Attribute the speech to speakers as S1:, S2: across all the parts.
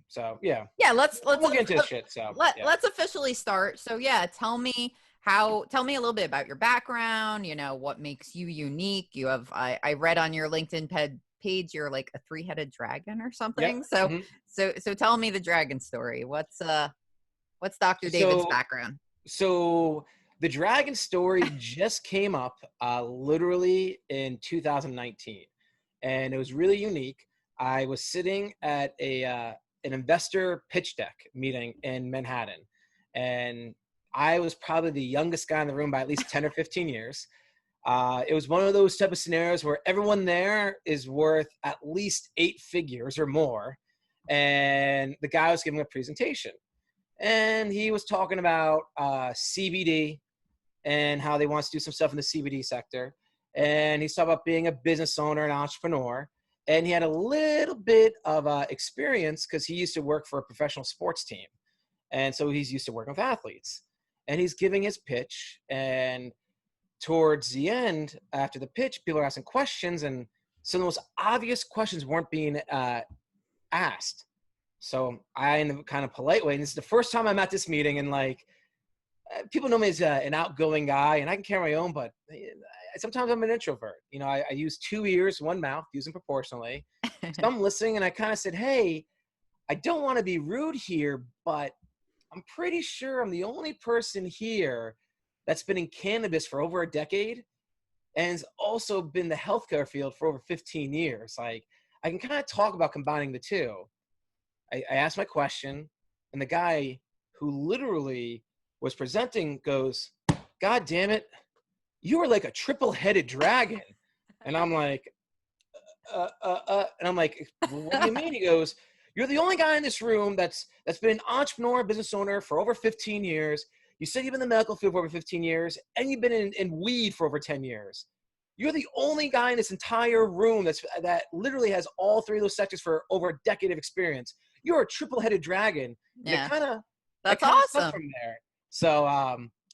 S1: So yeah.
S2: Yeah, let's
S1: We'll get into this shit. So yeah.
S2: let's officially start. So yeah, tell me a little bit about your background, what makes you unique. You have I read on your LinkedIn page you're like a three-headed dragon or
S1: Yep.
S2: something. So so tell me the dragon story. What's Dr. David's
S1: So
S2: background?
S1: so the dragon story just came up literally in 2019, and it was really unique. I was sitting at an investor pitch deck meeting in Manhattan, and I was probably the youngest guy in the room by at least 10 or 15 years. It was one of those type of scenarios where everyone there is worth at least 8 figures or more, and the guy was giving a presentation, and he was talking about CBD and how they want to do some stuff in the CBD sector. And he's talking about being a business owner and entrepreneur. And he had a little bit of experience because he used to work for a professional sports team. And so he's used to working with athletes. And he's giving his pitch. And towards the end, after the pitch, people are asking questions. And some of the most obvious questions weren't being asked. So I, in a kind of polite way, and this is the first time I'm at this meeting, and like, people know me as an outgoing guy, and I can carry my own, but sometimes I'm an introvert. I use 2 ears, 1 mouth, use them proportionally. So I'm listening, and I kind of said, hey, I don't want to be rude here, but I'm pretty sure I'm the only person here that's been in cannabis for over a decade and has also been in the healthcare field for over 15 years. Like, I can kind of talk about combining the two. I asked my question, and the guy who literally was presenting goes, God damn it, you are like a triple-headed dragon. And I'm like, and I'm like, what do you mean? He goes, you're the only guy in this room that's been an entrepreneur, business owner for over 15 years. You said you've been in the medical field for over 15 years, and you've been in weed for over 10 years. You're the only guy in this entire room that literally has all 3 of those sectors for over a decade of experience. You're a triple-headed dragon.
S2: Yeah.
S1: And
S2: That's
S1: stuff
S2: awesome.
S1: from there. So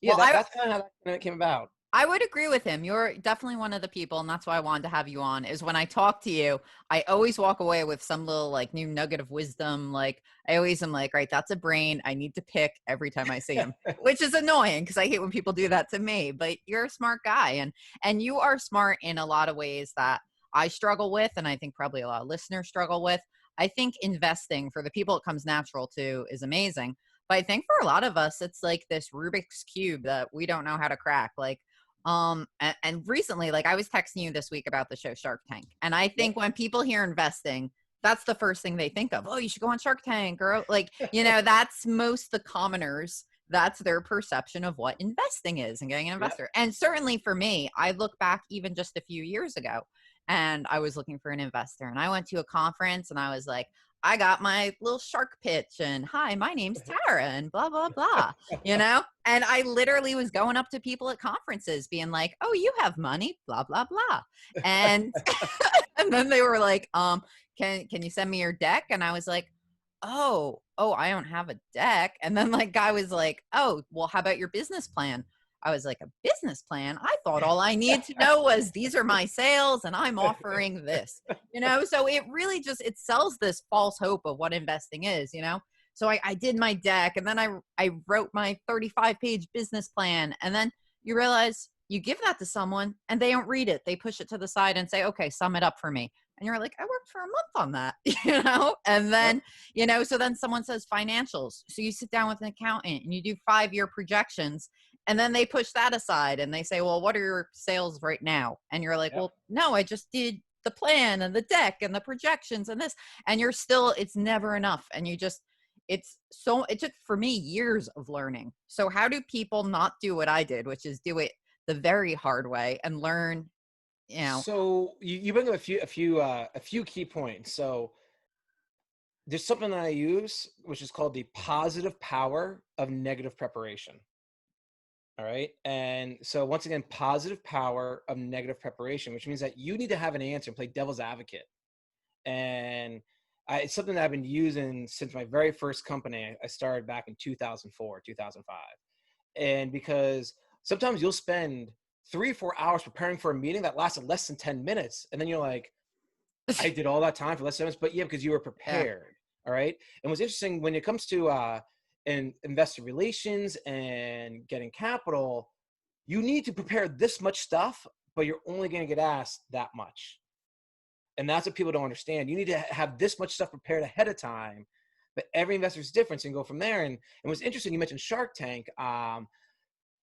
S1: yeah,
S2: Well,
S1: that's kind of how that came about.
S2: I would agree with him. You're definitely one of the people, and that's why I wanted to have you on, is when I talk to you, I always walk away with some little like new nugget of wisdom. Like I always am like, right, that's a brain I need to pick every time I see him, which is annoying because I hate when people do that to me, but you're a smart guy, and you are smart in a lot of ways that I struggle with, and I think probably a lot of listeners struggle with. I think investing, for the people it comes natural to, is amazing. But I think for a lot of us, it's like this Rubik's Cube that we don't know how to crack. Like, and recently, like I was texting you this week about the show Shark Tank. And I think when people hear investing, that's the first thing they think of. Oh, you should go on Shark Tank, or like, that's most the commoners. That's their perception of what investing is and getting an investor. Yep. And certainly for me, I look back even just a few years ago, and I was looking for an investor, and I went to a conference, and I was like, I got my little shark pitch, and hi, my name's Tara, and blah, blah, blah, and I literally was going up to people at conferences being like, oh, you have money, blah, blah, blah. And, and then they were like, can you send me your deck? And I was like, oh, I don't have a deck. And then like guy was like, oh, well, how about your business plan? I was like, a business plan? I thought all I needed to know was these are my sales and I'm offering this, so it really just, it sells this false hope of what investing is, So I did my deck, and then I wrote my 35-page business plan. And then you realize you give that to someone and they don't read it. They push it to the side and say, okay, sum it up for me. And you're like, I worked for a month on that, and then, so then someone says financials. So you sit down with an accountant and you do 5-year projections, and then they push that aside and they say, well, what are your sales right now? And you're like, well, no, I just did the plan and the deck and the projections and this, and you're still, it's never enough. And it took for me years of learning. So how do people not do what I did, which is do it the very hard way and learn?
S1: So you bring up a few key points. So there's something that I use, which is called the positive power of negative preparation. All right. And so once again, positive power of negative preparation, which means that you need to have an answer and play devil's advocate. And it's something that I've been using since my very first company. I started back in 2004, 2005. And because sometimes you'll spend 3 or 4 hours preparing for a meeting that lasted less than 10 minutes. And then you're like, I did all that time for less than 10 minutes, but yeah, because you were
S2: Yeah.
S1: prepared. All right. And what's interesting when it comes to investor relations and getting capital, you need to prepare this much stuff, but you're only going to get asked that much. And that's what people don't understand. You need to have this much stuff prepared ahead of time, but every investor is different and go from there. And what's interesting, you mentioned Shark Tank.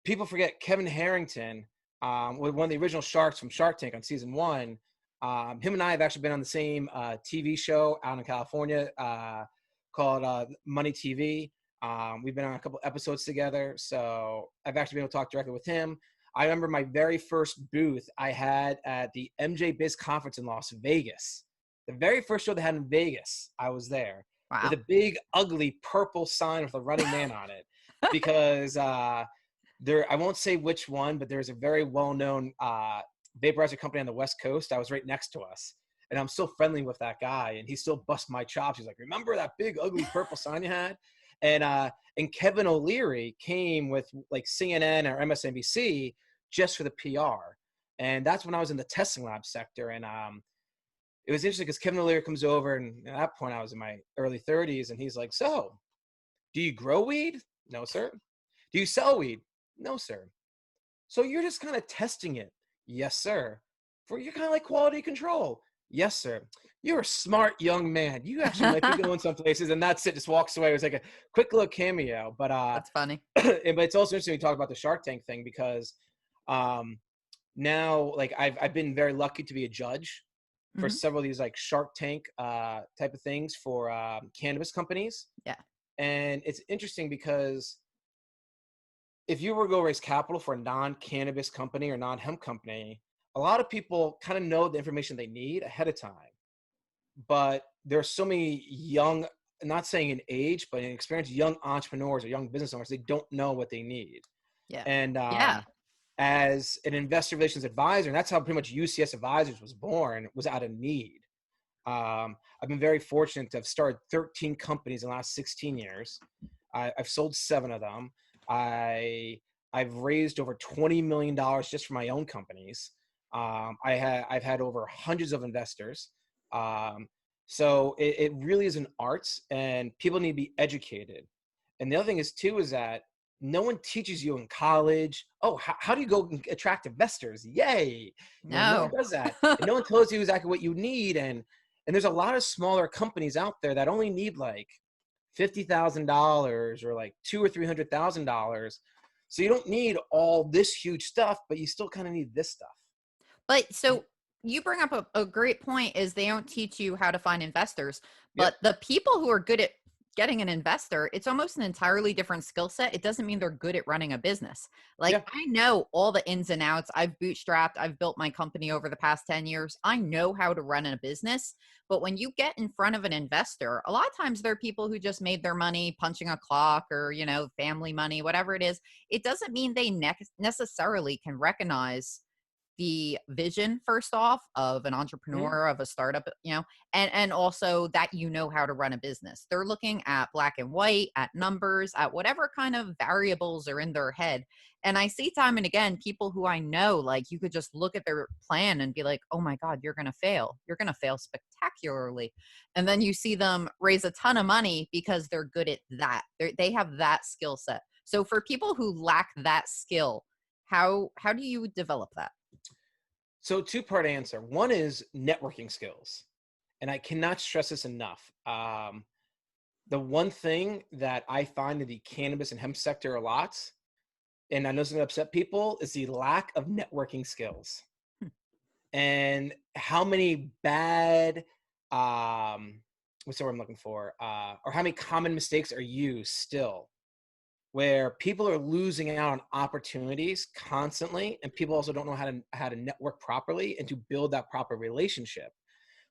S1: People forget Kevin Harrington, one of the original sharks from Shark Tank on season 1. Him and I have actually been on the same TV show out in California called Money TV. We've been on a couple episodes together, so I've actually been able to talk directly with him. I remember my very first booth I had at the MJ Biz conference in Las Vegas. The very first show they had in Vegas, I was there with
S2: Wow.
S1: a big, ugly purple sign with a running man on it, because I won't say which one, but there's a very well-known vaporizer company on the West Coast. I was right next to us, and I'm still friendly with that guy, and he still busts my chops. He's like, "Remember that big, ugly purple sign you had?" And Kevin O'Leary came with like CNN or MSNBC just for the PR. And that's when I was in the testing lab sector. And it was interesting because Kevin O'Leary comes over, and at that point I was in my early 30s, and he's like, "So, do you grow weed?" "No, sir." "Do you sell weed?" "No, sir." "So you're just kind of testing it?" "Yes, sir." You're kind of like quality control?" "Yes, sir." "You're a smart young man. You actually might be going some places." And that's it. Just walks away. It was like a quick little cameo. But
S2: That's funny.
S1: but it's also interesting we talk about the Shark Tank thing, because now, like, I've been very lucky to be a judge for
S2: Hmm.
S1: several of these like Shark Tank type of things for cannabis companies.
S2: Yeah.
S1: And it's interesting because if you were to go raise capital for a non-cannabis company or non-hemp company, a lot of people kind of know the information they need ahead of time. But there are so many young, not saying in age, but in experience, young entrepreneurs or young business owners, they don't know what they need.
S2: Yeah.
S1: And
S2: Yeah.
S1: as an investor relations advisor, and that's how pretty much UCS Advisors was born, was out of need. I've been very fortunate to have started 13 companies in the last 16 years. I've sold 7 of them. I've raised over $20 million just for my own companies. I've had over hundreds of investors. So it really is an art, and people need to be educated. And the other thing is too, is that no one teaches you in college, oh, how do you go and attract investors? Yay. No one
S2: No.
S1: does that. And no one tells you exactly what you need. And there's a lot of smaller companies out there that only need like $50,000 or like $200,000 or $300,000. So you don't need all this huge stuff, but you still kind of need this stuff.
S2: But so you bring up a great point is they don't teach you how to find investors,
S1: Yep.
S2: but the people who are good at getting an investor, it's almost an entirely different skill set. It doesn't mean they're good at running a business. Like
S1: Yeah.
S2: I know all the ins and outs. I've bootstrapped, I've built my company over the past 10 years. I know how to run a business, but when you get in front of an investor, a lot of times they're people who just made their money punching a clock or, family money, whatever it is. It doesn't mean they necessarily can recognize the vision first off of an
S1: Mhm.
S2: entrepreneur of a startup, and also that how to run a business. They're looking at black and white, at numbers, at whatever kind of variables are in their head. And I see time and again people who I know, like you could just look at their plan and be like, oh my god, you're going to fail, you're going to fail spectacularly. And then you see them raise a ton of money because they're good at that. They have that skill set. So for people who lack that skill, how do you develop that?
S1: So two-part answer. One is networking skills. And I cannot stress this enough. The one thing that I find in the cannabis and hemp sector a lot, and I know it's going to upset people, is the lack of networking skills. And how many bad, what's the word I'm looking for? Or how many common mistakes are used still, where people are losing out on opportunities constantly, and people also don't know how to network properly and to build that proper relationship.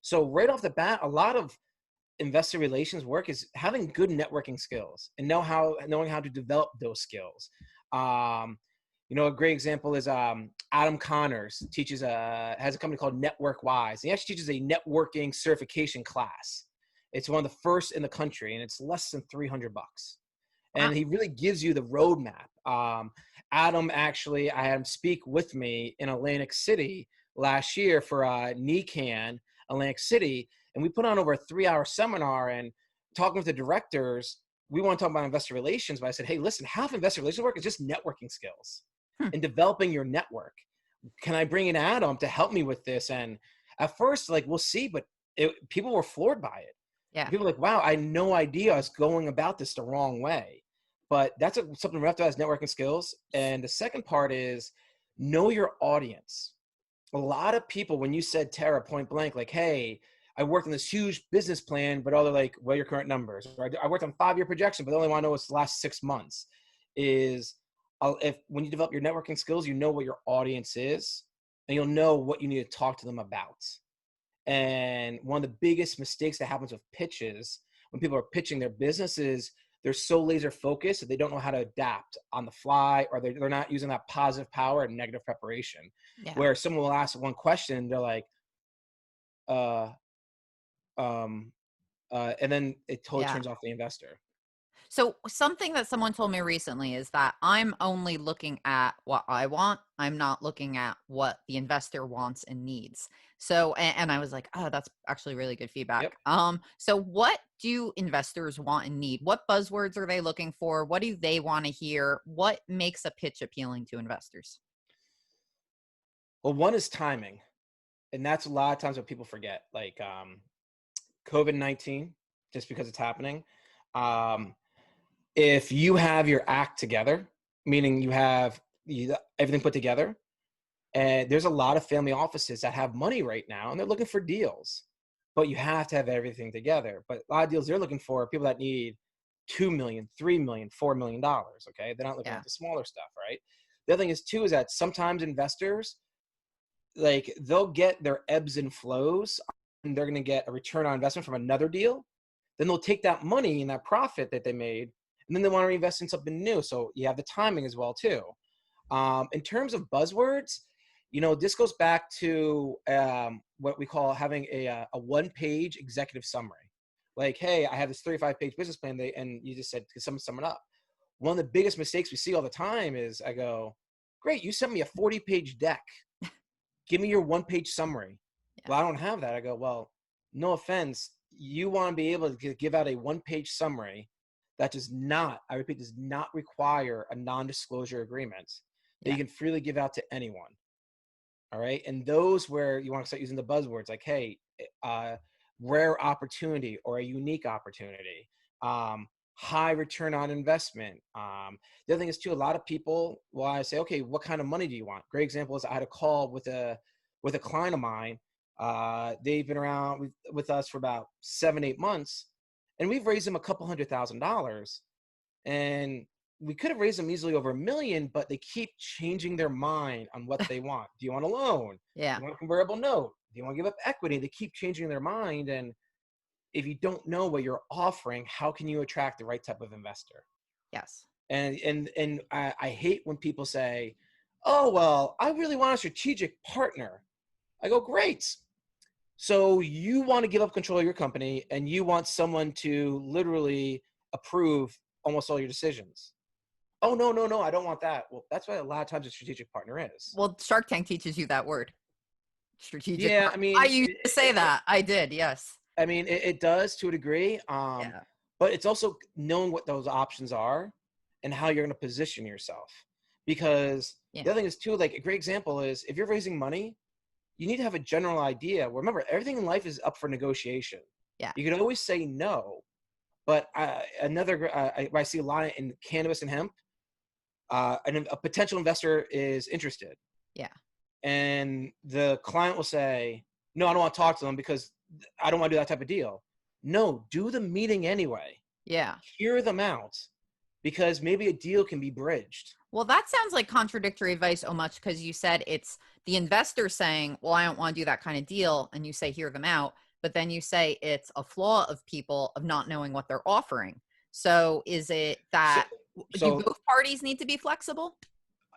S1: So right off the bat, a lot of investor relations work is having good networking skills and knowing how to develop those skills. A great example is Adam Connors has a company called Network Wise. He actually teaches a networking certification class. It's one of the first in the country, and it's less than $300.
S2: Wow.
S1: And he really gives you the roadmap. Adam, actually, I had him speak with me in Atlantic City last year for NECAN, Atlantic City. And we put on over a 3-hour seminar, and talking with the directors, we want to talk about investor relations, but I said, hey, listen, half investor relations work is just networking skills and developing your network. Can I bring in Adam to help me with this? And at first, like, we'll see, but people were floored by it.
S2: Yeah.
S1: People were like, wow, I had no idea I was going about this the wrong way. But that's something we have to have, is networking skills. And the second part is know your audience. A lot of people, when you said, Tara, point blank, like, hey, I worked on this huge business plan, but all they're like, what are your current numbers? Or I worked on 5-year projection, but they only want to know what's the last 6 months. Is when you develop your networking skills, you know what your audience is, and you'll know what you need to talk to them about. And one of the biggest mistakes that happens with pitches, when people are pitching their businesses, they're so laser focused that they don't know how to adapt on the fly, or they're not using that positive power and negative preparation.
S2: Yeah.
S1: Where someone will ask one question, they're like, and then it totally
S2: Yeah.
S1: turns off the investor.
S2: So something that someone told me recently is that I'm only looking at what I want. I'm not looking at what the investor wants and needs. So, and I was like, oh, that's actually really good feedback.
S1: Yep.
S2: So what do investors want and need? What buzzwords are they looking for? What do they want to hear? What makes a pitch appealing to investors?
S1: Well, one is timing. And that's a lot of times what people forget, like COVID-19, just because it's happening. If you have your act together, meaning you have everything put together, and there's a lot of family offices that have money right now and they're looking for deals, but you have to have everything together. But a lot of deals they're looking for are people that need $2 million, $3 million, $4 million. Okay. They're not looking at the smaller stuff, right? The other thing is too, is that sometimes investors, like, they'll get their ebbs and flows, and they're going to get a return on investment from another deal. Then they'll take that money and that profit that they made, and then they want to reinvest in something new. So you have the timing as well too. In terms of buzzwords, this goes back to what we call having a one-page executive summary. Like, hey, I have this 35-page business plan, and you just said, can someone sum it up? One of the biggest mistakes we see all the time is, I go, great, you sent me a 40-page deck. Give me your one-page summary.
S2: Yeah.
S1: Well, I don't have that. I go, well, no offense. You want to be able to give out a one-page summary that does not, I repeat, does not require a non-disclosure agreement that you can freely give out to anyone. All right. And those where you want to start using the buzzwords like, hey, rare opportunity or a unique opportunity, high return on investment. The other thing is too, a lot of people, well, I say, okay, what kind of money do you want? Great example is I had a call with a client of mine. They've been around with us for about 7-8 months, and we've raised them a couple $100,000, and we could have raised them easily over $1 million, but they keep changing their mind on what they want. Do you want a loan?
S2: Yeah.
S1: Do you want a convertible note? Do you want to give up equity? They keep changing their mind. And if you don't know what you're offering, how can you attract the right type of investor?
S2: Yes.
S1: And I hate when people say, oh, well, I really want a strategic partner. I go, great. So you want to give up control of your company and you want someone to literally approve almost all your decisions. Oh, no, I don't want that. Well, that's what a lot of times a strategic partner is.
S2: Well, Shark Tank teaches you that word. Strategic.
S1: Yeah, I mean,
S2: I used to say that. I did, yes.
S1: I mean, it does to a degree.
S2: Yeah.
S1: But it's also knowing what those options are and how you're going to position yourself. Because the other thing is too, like, a great example is if you're raising money, you need to have a general idea. Remember, everything in life is up for negotiation.
S2: Yeah.
S1: You can always say no. But I see a lot in cannabis and hemp. A potential investor is interested.
S2: Yeah.
S1: And the client will say, no, I don't want to talk to them because I don't want to do that type of deal. No, do the meeting anyway.
S2: Yeah.
S1: Hear them out because maybe a deal can be bridged.
S2: Well, that sounds like contradictory advice so much because you said it's the investor saying, well, I don't want to do that kind of deal. And you say, hear them out. But then you say it's a flaw of people of not knowing what they're offering. So is it that do both parties need to be flexible?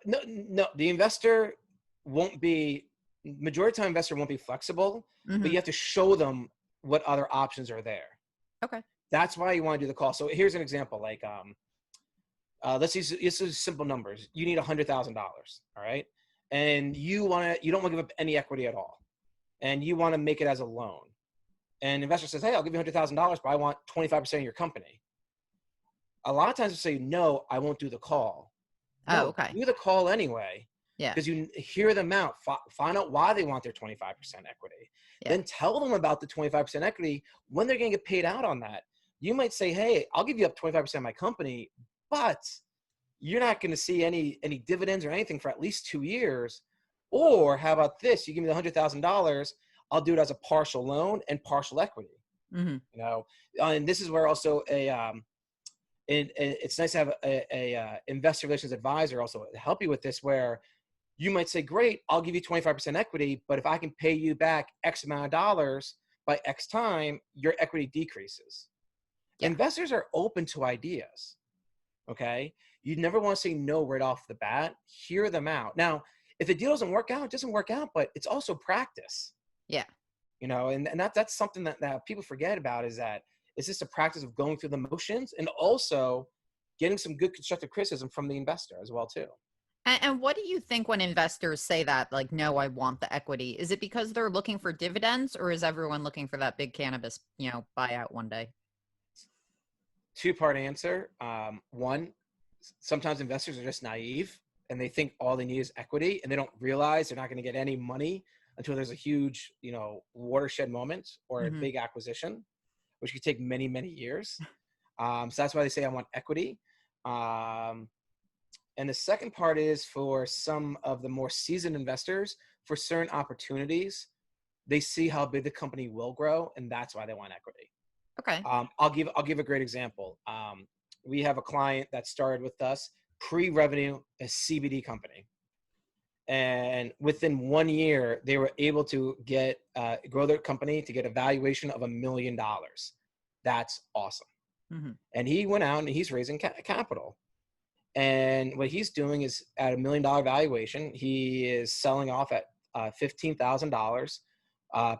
S1: No, the investor won't be, majority of the time investor won't be flexible, but you have to show them what other options are there.
S2: Okay.
S1: That's why you want to do the call. So here's an example, like let's use simple numbers. You need $100,000, all right? And you don't want to give up any equity at all. And you want to make it as a loan. And investor says, hey, I'll give you $100,000, but I want 25% of your company. A lot of times they say, no, I won't do the call.
S2: Oh,
S1: No,
S2: okay.
S1: do the call anyway.
S2: Yeah.
S1: Because you hear them out, find out why they want their 25% equity.
S2: Yeah.
S1: Then tell them about the 25% equity, when they're going to get paid out on that. You might say, hey, I'll give you up 25% of my company, but you're not going to see any dividends or anything for at least 2 years. Or how about this? You give me the $100,000, I'll do it as a partial loan and partial equity.
S2: Mm-hmm.
S1: You know, and this is where also it's nice to have a investor relations advisor also help you with this, where you might say, great, I'll give you 25% equity, but if I can pay you back X amount of dollars by X time, your equity decreases.
S2: Yeah.
S1: Investors are open to ideas. Okay. You never want to say no right off the bat. Hear them out. Now, if the deal doesn't work out, it doesn't work out, but it's also practice.
S2: Yeah.
S1: You know, and that's something that people forget about, is that it's just a practice of going through the motions and also getting some good constructive criticism from the investor as well too.
S2: And what do you think when investors say that, like, no, I want the equity? Is it because they're looking for dividends, or is everyone looking for that big cannabis, buyout one day?
S1: Two-part answer. One, sometimes investors are just naive and they think all they need is equity, and they don't realize they're not going to get any money until there's a huge, watershed moment or a
S2: Mm-hmm.
S1: big acquisition, which could take many, many years. So that's why they say I want equity. And the second part is for some of the more seasoned investors, for certain opportunities, they see how big the company will grow, and that's why they want equity.
S2: Okay.
S1: I'll give a great example. We have a client that started with us pre-revenue, a CBD company, and within 1 year, they were able to grow their company to get a valuation of $1 million. That's awesome.
S2: Mm-hmm.
S1: And he went out and he's raising capital. And what he's doing is, at $1 million valuation, he is selling off at $15,000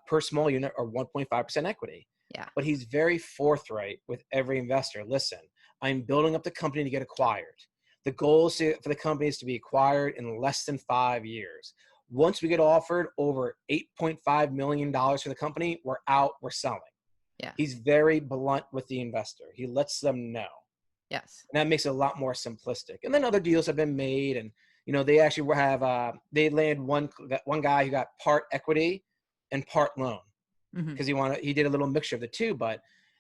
S1: per small unit, or 1.5% equity.
S2: Yeah.
S1: But he's very forthright with every investor. Listen, I'm building up the company to get acquired. The goal is for the company is to be acquired in less than 5 years. Once we get offered over $8.5 million for the company, we're out, we're selling.
S2: Yeah.
S1: He's very blunt with the investor. He lets them know.
S2: Yes.
S1: And that makes it a lot more simplistic. And then other deals have been made, and they actually have they land one guy who got part equity and part loan, because he did a little mixture of the two, but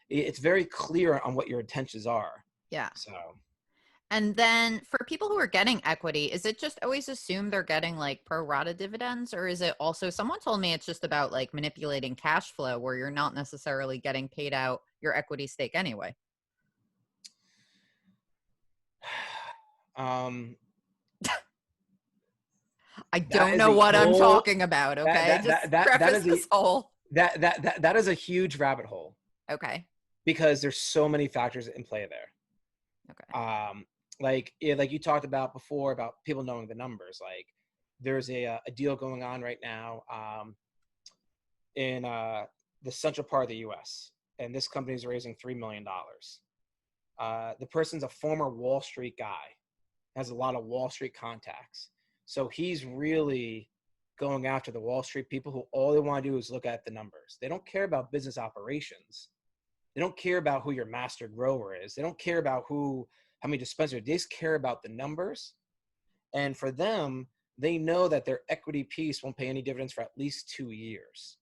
S1: it's very clear on what your intentions are.
S2: Yeah.
S1: So.
S2: And then for people who are getting equity, is it just always assumed they're getting like pro rata dividends, or is it also, someone told me it's just about like manipulating cash flow where you're not necessarily getting paid out your equity stake anyway? I don't know what I'm talking about. Okay. Just preface this whole.
S1: That is a huge rabbit hole.
S2: Okay.
S1: Because there's so many factors in play there.
S2: Okay.
S1: Like you talked about before about people knowing the numbers. Like, there's a deal going on right now in the central part of the U.S., and this company is raising $3 million. The person's a former Wall Street guy, has a lot of Wall Street contacts. So he's really going after the Wall Street people who all they want to do is look at the numbers. They don't care about business operations. They don't care about who your master grower is. They don't care about how many dispensaries. They just care about the numbers. And for them, they know that their equity piece won't pay any dividends for at least 2 years.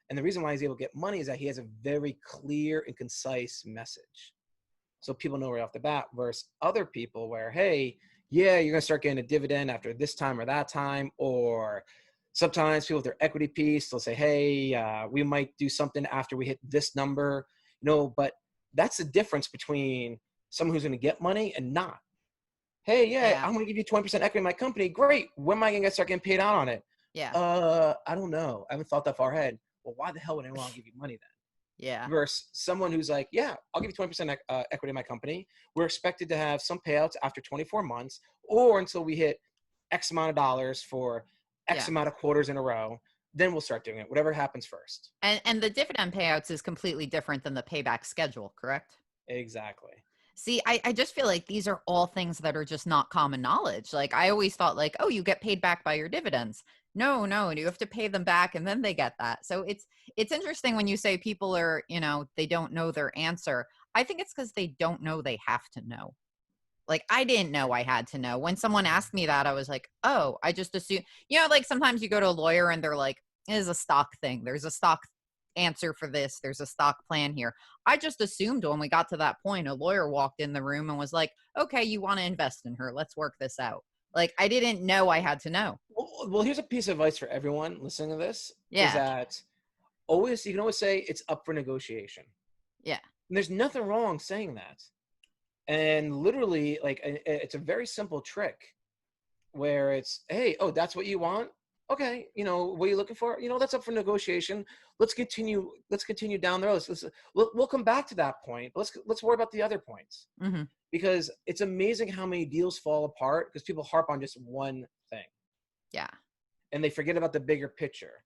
S1: And the reason why he's able to get money is that he has a very clear and concise message. So people know right off the bat, versus other people where, hey, yeah, you're going to start getting a dividend after this time or that time. Or sometimes people with their equity piece, they'll say, hey, we might do something after we hit this number. But that's the difference between someone who's going to get money and not. Hey, yeah, I'm going to give you 20% equity in my company. Great. When am I going to start getting paid out on it?
S2: Yeah.
S1: I don't know. I haven't thought that far ahead. Well, why the hell would anyone give you money then?
S2: Yeah.
S1: Versus someone who's like, yeah, I'll give you 20% equity in my company. We're expected to have some payouts after 24 months, or until we hit X amount of dollars for X amount of quarters in a row. Then we'll start doing it, whatever happens first.
S2: And the dividend payouts is completely different than the payback schedule, correct?
S1: Exactly.
S2: See, I just feel like these are all things that are just not common knowledge. Like I always thought like, oh, you get paid back by your dividends. No, no, and you have to pay them back and then they get that. So it's interesting when you say people are, they don't know their answer. I think it's because they don't know they have to know. Like I didn't know I had to know. When someone asked me that, I was like, oh, I just assume, like sometimes you go to a lawyer and they're like, it is a stock thing. There's a stock answer for this. There's a stock plan here. I just assumed when we got to that point, a lawyer walked in the room and was like, okay, you want to invest in her. Let's work this out. Like I didn't know I had to know.
S1: Well, here's a piece of advice for everyone listening to this is
S2: Yeah.
S1: that you can always say it's up for negotiation.
S2: Yeah.
S1: And there's nothing wrong saying that. And literally, like, it's a very simple trick where it's, hey, oh, that's what you want? Okay, what are you looking for? That's up for negotiation. Let's continue down the road. We'll come back to that point. Let's worry about the other points.
S2: Hmm.
S1: Because it's amazing how many deals fall apart because people harp on just one thing.
S2: Yeah.
S1: And they forget about the bigger picture.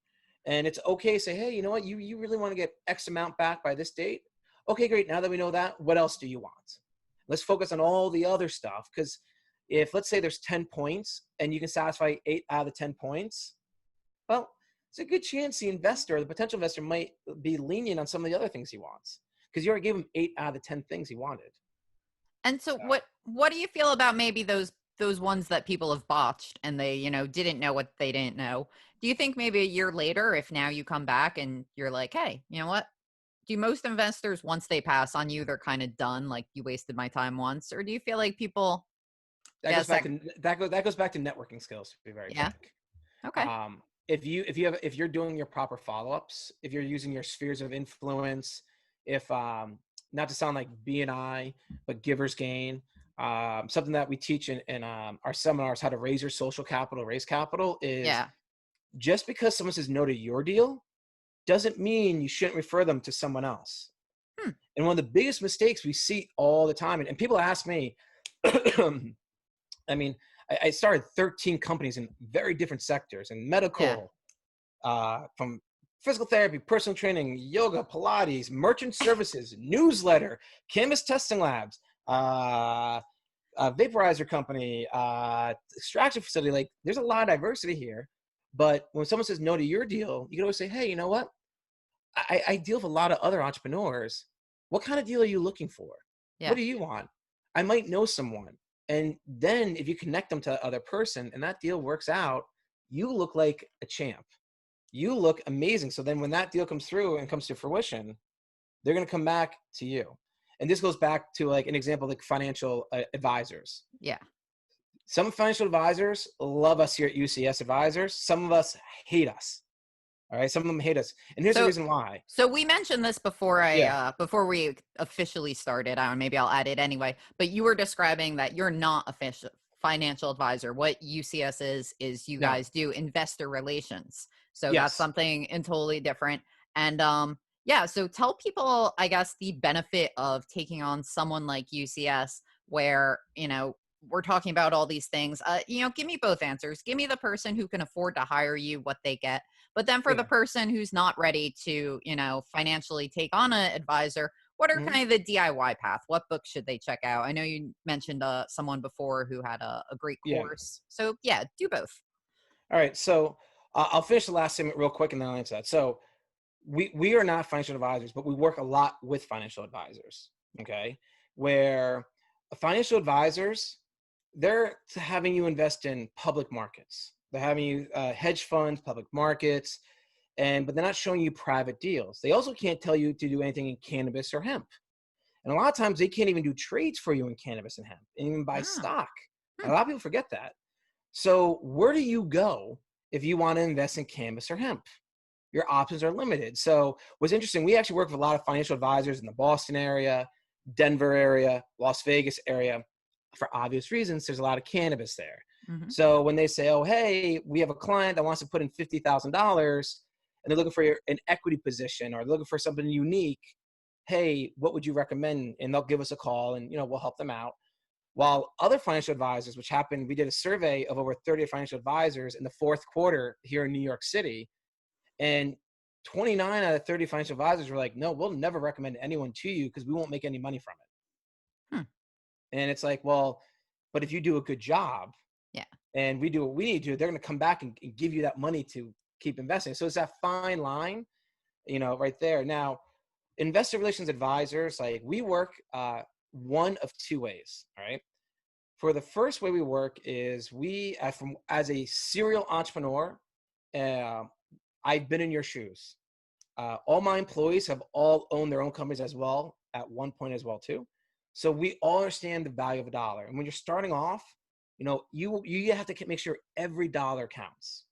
S1: And it's okay to say, hey, you know what? You really want to get X amount back by this date? Okay, great. Now that we know that, what else do you want? Let's focus on all the other stuff. Because if, let's say, there's 10 points and you can satisfy 8 out of the 10 points, well, it's a good chance the investor, the potential investor, might be lenient on some of the other things he wants because you already gave him 8 out of the 10 things he wanted.
S2: And so
S1: So,
S2: what do you feel about maybe those ones that people have botched and they, didn't know what they didn't know? Do you think maybe a year later, if now you come back and you're like, hey, you know what? Do most investors, once they pass on you, they're kind of done, like you wasted my time once? Or do you feel like people
S1: that
S2: get a
S1: goes back
S2: sec?
S1: to that goes back to networking skills, to be very
S2: Yeah.
S1: frank.
S2: Okay.
S1: If you're doing your proper follow-ups, if you're using your spheres of influence, if not to sound like BNI, but giver's gain, something that we teach in our seminars, how to raise your social capital, raise capital, is
S2: Yeah.
S1: just because someone says no to your deal doesn't mean you shouldn't refer them to someone else.
S2: Hmm.
S1: And one of the biggest mistakes we see all the time, and people ask me, I mean, I started 13 companies in very different sectors, in
S2: Yeah.
S1: medical, from physical therapy, personal training, yoga, Pilates, merchant services, newsletter, Cannabis testing labs, a vaporizer company, extraction facility. Like, there's a lot of diversity here. But when someone says no to your deal, you can always say, hey, you know what? I deal with a lot of other entrepreneurs. What kind of deal are you looking for? What
S2: Yeah.
S1: do you want? I might know someone. And then if you connect them to the other person and that deal works out, you look like a champ. You look amazing. So then when that deal comes through and comes to fruition, they're going to come back to you. And this goes back to like an example, like financial advisors.
S2: Yeah.
S1: Some financial advisors love us here at UCS Advisors. Some of us hate us. All right. Some of them hate us. And here's the
S2: So
S1: reason why.
S2: so we mentioned this before
S1: Yeah.
S2: before we officially started. Maybe I'll add it anyway. But you were describing that you're not official financial advisor. What UCS is you
S1: No.
S2: guys do investor relations. So that's
S1: Yes.
S2: something totally different. And yeah, so tell people, I guess, the benefit of taking on someone like UCS where, we're talking about all these things. Give me both answers. Give me the person who can afford to hire you, what they get. But then for the
S1: Yeah.
S2: person who's not ready to, financially take on an advisor, what are
S1: Mhm.
S2: kind of the DIY path? What books should they check out? I know you mentioned someone before who had a great
S1: Yeah.
S2: course. So yeah, do both.
S1: All right. So I'll finish the last segment real quick and then I'll answer that. So we are not financial advisors, but we work a lot with financial advisors. Okay. Where financial advisors, they're having you invest in public markets. They're having you hedge funds, public markets, but they're not showing you private deals. They also can't tell you to do anything in cannabis or hemp. And a lot of times they can't even do trades for you in cannabis and hemp, and even buy
S2: Ah,
S1: stock.
S2: hmm,
S1: And a lot of people forget that. So where do you go if you want to invest in cannabis or hemp? Your options are limited. So what's interesting, we actually work with a lot of financial advisors in the Boston area, Denver area, Las Vegas area. For obvious reasons, there's a lot of cannabis there.
S2: mhm.
S1: So when they say, oh, hey, we have a client that wants to put in $50,000 and they're looking for an equity position or looking for something unique, hey, what would you recommend? And they'll give us a call and, we'll help them out. While other financial advisors, which happened, we did a survey of over 30 financial advisors in the fourth quarter here in New York City, and 29 out of 30 financial advisors were like, no, we'll never recommend anyone to you because we won't make any money from it.
S2: Hmm.
S1: And it's like, well, but if you do a good job
S2: Yeah.
S1: and we do what we need to do, they're going to come back and give you that money to keep investing. So it's that fine line, right there. Now, investor relations advisors, like we work one of two ways. All right. For the first way we work is as a serial entrepreneur, uh, I've been in your shoes. All my employees have all owned their own companies as well at one point as well too. So we all understand the value of a dollar. And when you're starting off, you have to make sure every dollar counts.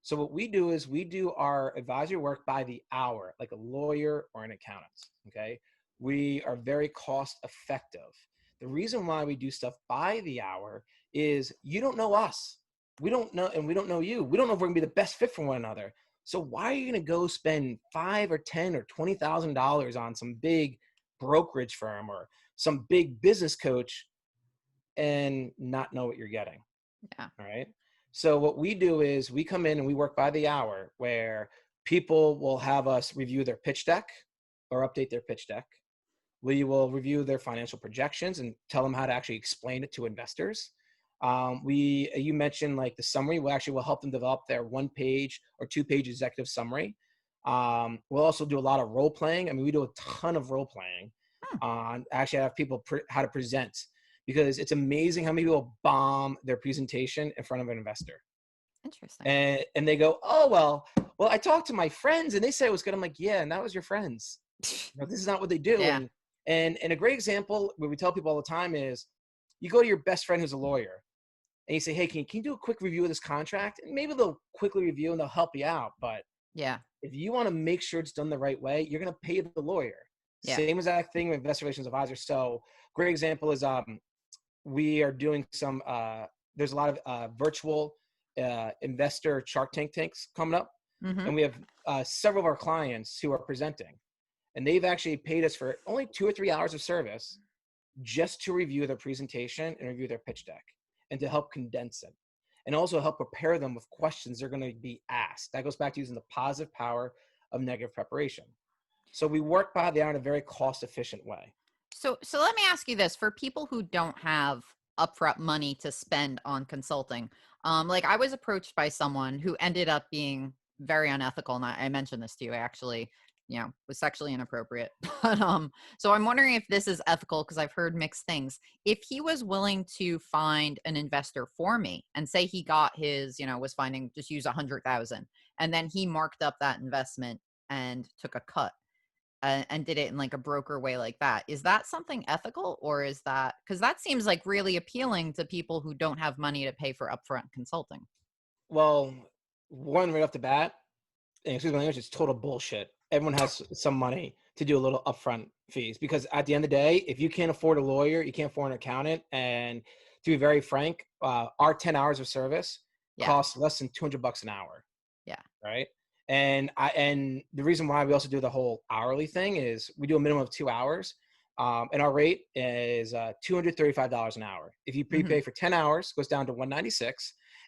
S1: So what we do is we do our advisory work by the hour, like a lawyer or an accountant. Okay. We are very cost effective. The reason why we do stuff by the hour is you don't know us. We don't know, and we don't know you. We don't know if we're gonna be the best fit for one another. So why are you gonna go spend 5 or 10 or $20,000 on some big brokerage firm or some big business coach and not know what you're getting?
S2: Yeah.
S1: All right. So what we do is we come in and we work by the hour where people will have us review their pitch deck or update their pitch deck. We will review their financial projections and tell them how to actually explain it to investors. You mentioned like the summary. We'll help them develop their 1-page or 2-page executive summary. We'll also do a lot of role playing. I mean, we do a ton of role playing on actually have people how to present, because it's amazing how many people bomb their presentation in front of an investor.
S2: Interesting.
S1: And they go, oh, well, I talked to my friends and they said it was good. I'm like, yeah, and that was your friends. This is not what they do.
S2: Yeah.
S1: And a great example where we tell people all the time is you go to your best friend who's a lawyer and you say, hey, can you do a quick review of this contract? And maybe they'll quickly review and they'll help you out. But
S2: Yeah.
S1: if you want to make sure it's done the right way, you're going to pay the lawyer.
S2: Yeah.
S1: Same exact thing with investor relations advisor. So great example is we are doing some, there's a lot of virtual investor Shark tanks coming up.
S2: Mm-hmm.
S1: And we have several of our clients who are presenting. And they've actually paid us for only 2 or 3 hours of service just to review their presentation and review their pitch deck and to help condense it and also help prepare them with questions they're going to be asked. That goes back to using the positive power of negative preparation. So we work by the hour in a very cost efficient way.
S2: So let me ask you this: for people who don't have upfront money to spend on consulting, like I was approached by someone who ended up being very unethical, and I mentioned this to you actually, was sexually inappropriate. But so I'm wondering if this is ethical because I've heard mixed things. If he was willing to find an investor for me and say he got his, was finding just use 100,000, and then he marked up that investment and took a cut and did it in like a broker way like that. Is that something ethical, or is that, because that seems like really appealing to people who don't have money to pay for upfront consulting?
S1: Well, one right off the bat, and excuse my language, it's total bullshit. Everyone has some money to do a little upfront fees because at the end of the day, if you can't afford a lawyer, you can't afford an accountant. And to be very frank, our 10 hours of service costs less than $200 an hour.
S2: Yeah.
S1: Right. And the reason why we also do the whole hourly thing is we do a minimum of 2 hours. And our rate is $235 an hour. If you prepay for 10 hours, it goes down to $196.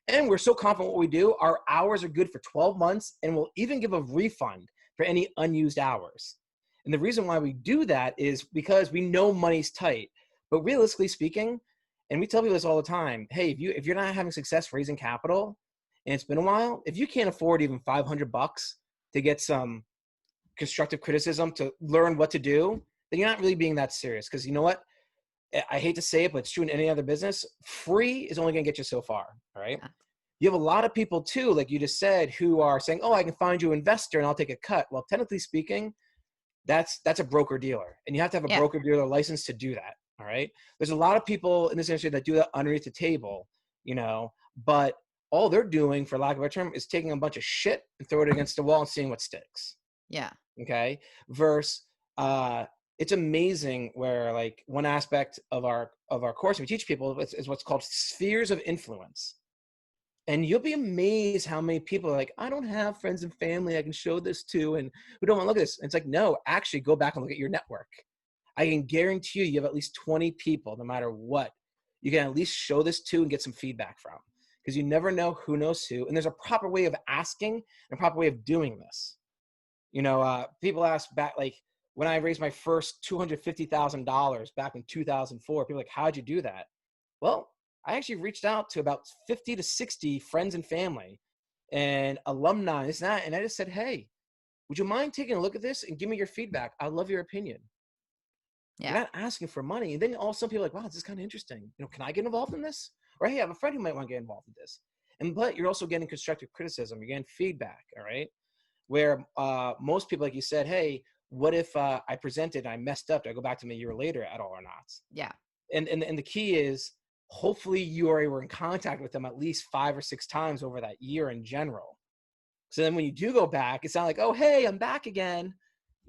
S1: And we're so confident what we do, our hours are good for 12 months and we'll even give a refund for any unused hours. And the reason why we do that is because we know money's tight. But realistically speaking, and we tell people this all the time, hey, if you're not having success raising capital and it's been a while, if you can't afford even $500 to get some constructive criticism to learn what to do, then you're not really being that serious. Because you know what? I hate to say it, but it's true in any other business. Free is only going to get you so far. All right. Yeah. You have a lot of people too, like you just said, who are saying, oh, I can find you an investor and I'll take a cut. Well, technically speaking, that's a broker dealer, and you have to have a broker dealer license to do that. All right. There's a lot of people in this industry that do that underneath the table, but all they're doing, for lack of a term, is taking a bunch of shit and throw it against the wall and seeing what sticks.
S2: Yeah.
S1: Okay. Versus, it's amazing where like one aspect of our course we teach people is what's called spheres of influence. And you'll be amazed how many people are like, I don't have friends and family I can show this to and who don't want to look at this. And it's like, no, actually go back and look at your network. I can guarantee you have at least 20 people, no matter what, you can at least show this to and get some feedback from, because you never know who knows who. And there's a proper way of asking and a proper way of doing this. People ask back, like, when I raised my first $250,000 back in 2004, people are like, how'd you do that? Well, I actually reached out to about 50 to 60 friends and family and alumni, this and that. And I just said, hey, would you mind taking a look at this and give me your feedback? I love your opinion. You're
S2: Yeah.
S1: not asking for money. And then all some people are like, wow, this is kind of interesting. Can I get involved in this? Or hey, I have a friend who might want to get involved in this. But you're also getting constructive criticism. You're getting feedback. All right. Where most people, like you said, hey, what if I presented and I messed up? Do I go back to them a year later at all or not?
S2: Yeah.
S1: And the key is hopefully you were in contact with them at least 5 or 6 times over that year in general. So then when you do go back, it's not like, oh, hey, I'm back again.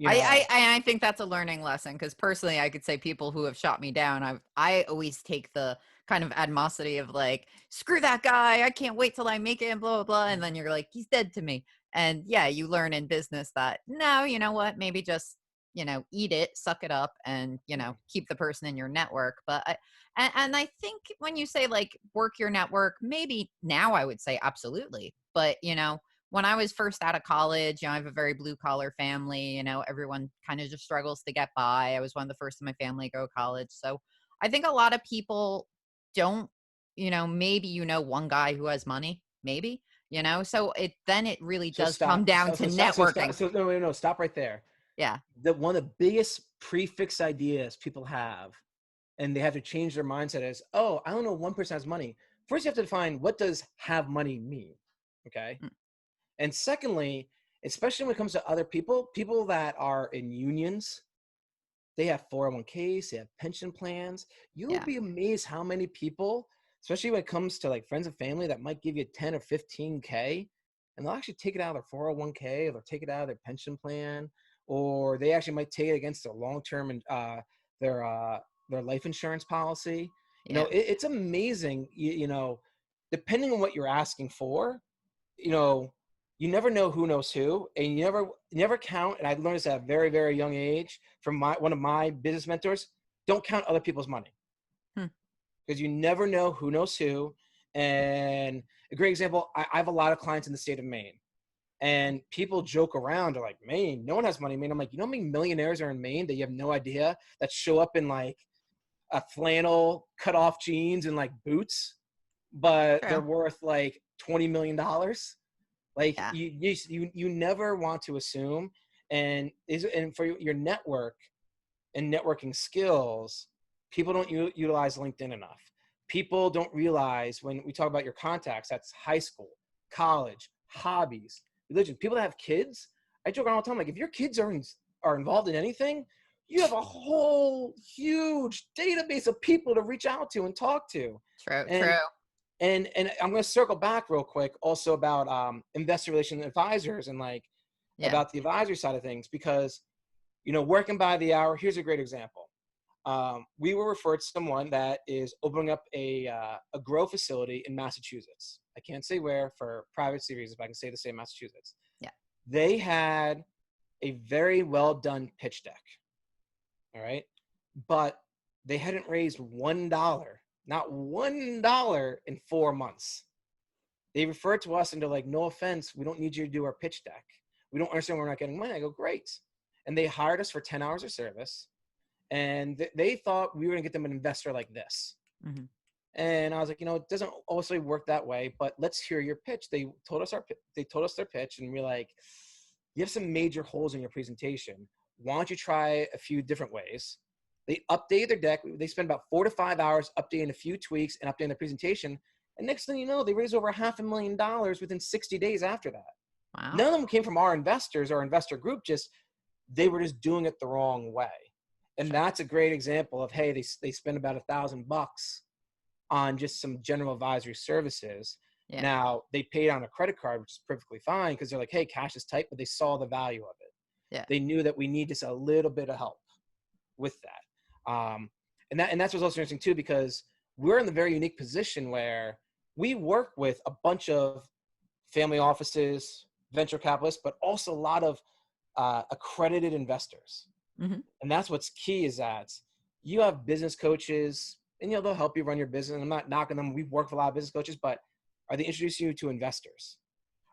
S2: I think that's a learning lesson, because personally I could say people who have shot me down, I always take the kind of animosity of like, screw that guy, I can't wait till I make it and blah blah blah, and then you're like, he's dead to me. And yeah, you learn in business that no, you know what, maybe just eat it, suck it up, and keep the person in your network. But and I think when you say like work your network, maybe now I would say absolutely, but when I was first out of college, I have a very blue collar family, everyone kind of just struggles to get by. I was one of the first in my family to go to college. So I think a lot of people don't, maybe one guy who has money, maybe, so it really
S1: So
S2: does come
S1: stop.
S2: down to networking.
S1: So no, stop right there.
S2: Yeah.
S1: One of the biggest prefix ideas people have, and they have to change their mindset is, oh, I don't know, 1% has money. First, you have to define what does have money mean. Okay.
S2: Mm.
S1: And secondly, especially when it comes to other people that are in unions, they have 401ks, they have pension plans. You'll
S2: Yeah.
S1: be amazed how many people, especially when it comes to like friends and family, that might give you 10 or 15K, and they'll actually take it out of their 401k, or they'll take it out of their pension plan, or they actually might take it against their long-term and their life insurance policy.
S2: Yeah.
S1: It's amazing. Depending on what you're asking for, you know, you never know who knows who, and you never count. And I learned this at a very, very young age from one of my business mentors. Don't count other people's money,
S2: Hmm.
S1: because you never know who knows who. And a great example, I have a lot of clients in the state of Maine, and people joke around. They're like, Maine, no one has money in Maine. I'm like, you know how many millionaires are in Maine that you have no idea, that show up in like a flannel cut off jeans and like boots, but they're
S2: True.
S1: worth like $20 million. Like
S2: Yeah.
S1: you never want to assume. And for your network and networking skills, people don't utilize LinkedIn enough. People don't realize, when we talk about your contacts, that's high school, college, hobbies, religion. People that have kids, I joke around all the time, like if your kids are involved in anything, you have a whole huge database of people to reach out to and talk to.
S2: True.
S1: And
S2: True.
S1: and I'm going to circle back real quick also about investor relations advisors, and like
S2: Yeah.
S1: about the advisory side of things, because working by the hour. Here's a great example. We were referred to someone that is opening up a grow facility in Massachusetts. I can't say where for privacy reasons, but I can say the same, Massachusetts.
S2: Yeah.
S1: They had a very well done pitch deck. All right, but they hadn't raised $1, not $1 in 4 months. They referred to us and they're like, no offense, we don't need you to do our pitch deck. We don't understand why we're not getting money. I go, great. And they hired us for 10 hours of service. And they thought we were going to get them an investor like this.
S2: Mm-hmm.
S1: And I was like, it doesn't also work that way, but let's hear your pitch. They told us their pitch, and we're like, you have some major holes in your presentation. Why don't you try a few different ways? They updated their deck. They spent about 4 to 5 hours updating a few tweaks and updating the presentation. And next thing you know, they raised over $500,000 within 60 days after that.
S2: Wow.
S1: None of them came from our investors or investor group. They were just doing it the wrong way. And
S2: Sure.
S1: that's a great example of, hey, they spend about $1,000 on just some general advisory services.
S2: Yeah.
S1: Now they paid on a credit card, which is perfectly fine, because they're like, hey, cash is tight, but they saw the value of it.
S2: Yeah.
S1: They knew that we need just a little bit of help with that. And that's what's also interesting too, because we're in the very unique position where we work with a bunch of family offices, venture capitalists, but also a lot of accredited investors.
S2: Mm-hmm.
S1: And that's what's key, is that you have business coaches, and they'll help you run your business. And I'm not knocking them. We've worked with a lot of business coaches, but are they introducing you to investors?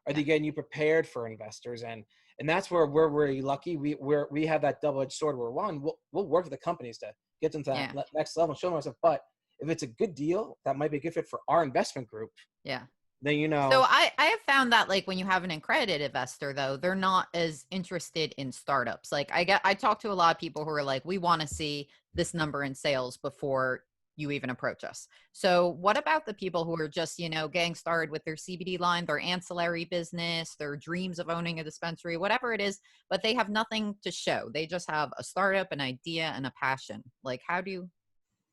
S1: Are they getting you prepared for investors? And And that's where we're really lucky. We have that double-edged sword where one, we'll work with the companies to get them to that
S2: Yeah.
S1: next level and show them ourselves. But if it's a good deal that might be a good fit for our investment group,
S2: Yeah.
S1: then
S2: So I have found that like when you have an accredited investor though, they're not as interested in startups. Like I talk to a lot of people who are like, we want to see this number in sales before you even approach us. So what about the people who are just, getting started with their CBD line, their ancillary business, their dreams of owning a dispensary, whatever it is, but they have nothing to show. They just have a startup, an idea, and a passion. Like how do you?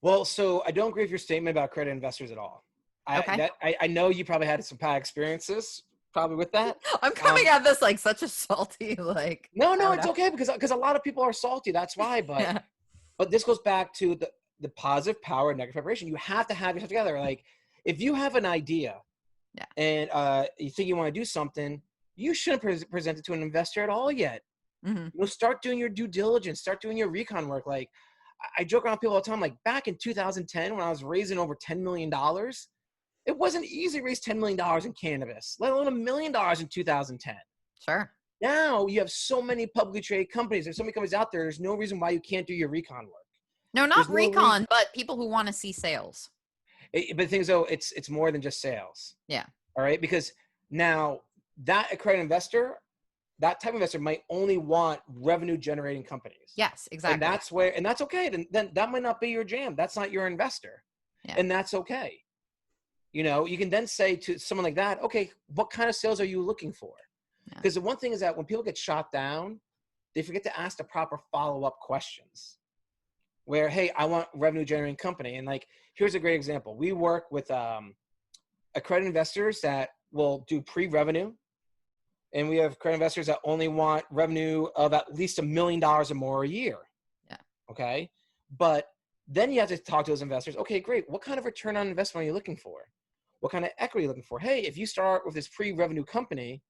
S1: Well, so I don't agree with your statement about credit investors at all.
S2: Okay.
S1: I know you probably had some bad experiences probably with that.
S2: I'm coming at this like such a salty, like,
S1: No,
S2: I don't
S1: it's
S2: know.
S1: okay because a lot of people are salty. That's why. But
S2: Yeah.
S1: but this goes back to the positive power and negative preparation. You have to have yourself together. Like if you have an idea
S2: Yeah.
S1: and you think you want to do something, you shouldn't present it to an investor at all yet.
S2: Hmm.
S1: Start doing your due diligence. Start doing your recon work. Like I joke around with people all the time. Like back in 2010, when I was raising over $10 million, it wasn't easy to raise $10 million in cannabis, let alone $1 million in 2010.
S2: Sure.
S1: Now you have so many publicly traded companies. There's so many companies out there. There's no reason why you can't do your recon work.
S2: No,
S1: There's
S2: not
S1: no reason.
S2: recon, but people who want to see sales.
S1: But the thing is, though, it's more than just sales.
S2: Yeah.
S1: All right, because now that accredited investor, that type of investor might only want revenue generating companies.
S2: Yes,
S1: And
S2: exactly.
S1: that's okay. Then that might not be your jam. That's not your investor.
S2: Yeah.
S1: And that's okay. You can then say to someone like that, okay, what kind of sales are you looking for?
S2: Yeah.
S1: Because the one thing is that when people get shot down, they forget to ask the proper follow-up questions where, hey, I want revenue generating company. And like, here's a great example. We work with accredited investors that will do pre-revenue. And we have accredited investors that only want revenue of at least $1 million or more a year.
S2: Yeah.
S1: Okay. But then you have to talk to those investors. Okay, great. What kind of return on investment are you looking for? What kind of equity are you looking for? Hey, if you start with this pre-revenue company,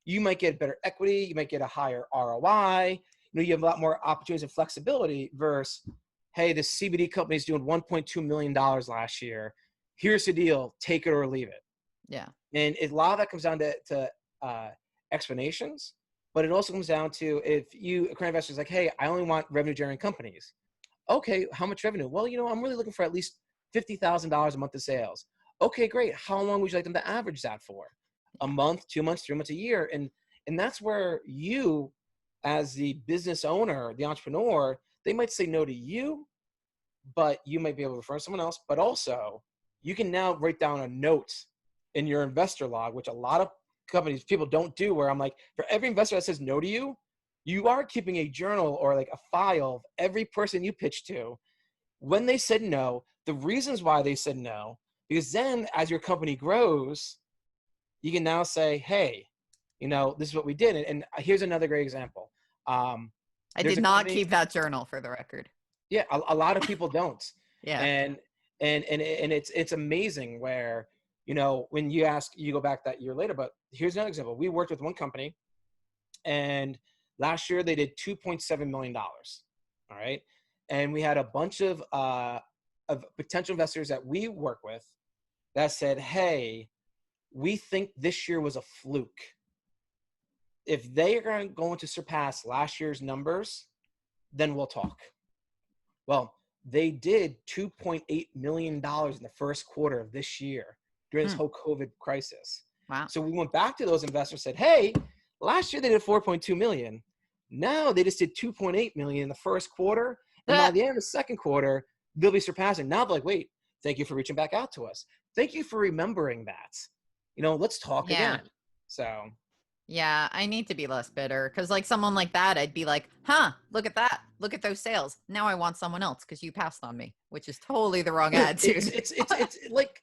S1: you might get better equity. You might get a higher ROI. You have a lot more opportunities and flexibility versus, hey, this CBD company is doing $1.2 million last year. Here's the deal. Take it or leave it.
S2: Yeah.
S1: And a lot of that comes down to explanations, but it also comes down to if you, a current investor is like, hey, I only want revenue generating companies. Okay, how much revenue? Well, I'm really looking for at least $50,000 a month of sales. Okay, great. How long would you like them to average that for? A month, 2 months, 3 months, a year. And that's where you, as the business owner, the entrepreneur, they might say no to you, but you might be able to refer someone else. But also, you can now write down a note in your investor log, which a lot of companies, people don't do, where I'm like, for every investor that says no to you, you are keeping a journal or like a file of every person you pitched to, when they said no, the reasons why they said no, because then as your company grows, you can now say, hey, this is what we did. And here's another great example.
S2: I
S1: There's
S2: did
S1: a
S2: not
S1: company,
S2: keep that journal for the record.
S1: yeah, a lot of people don't.
S2: Yeah.
S1: And it's amazing where, when you go back that year later, but here's another example. We worked with one company and last year they did $2.7 million. All right. And we had a bunch of potential investors that we work with that said, hey, we think this year was a fluke. If they are going to surpass last year's numbers, then we'll talk. Well, they did $2.8 million in the first quarter of this year during this whole COVID crisis.
S2: Wow.
S1: So we went back to those investors and said, hey, last year they did 4.2 million. Now they just did 2.8 million in the first quarter. And by the end of the second quarter, they'll be surpassing. Now they're like, wait, thank you for reaching back out to us. Thank you for remembering that. Let's talk again. So
S2: yeah, I need to be less bitter because like someone like that, I'd be like, huh, look at that. Look at those sales. Now I want someone else because you passed on me, which is totally the wrong attitude.
S1: It's like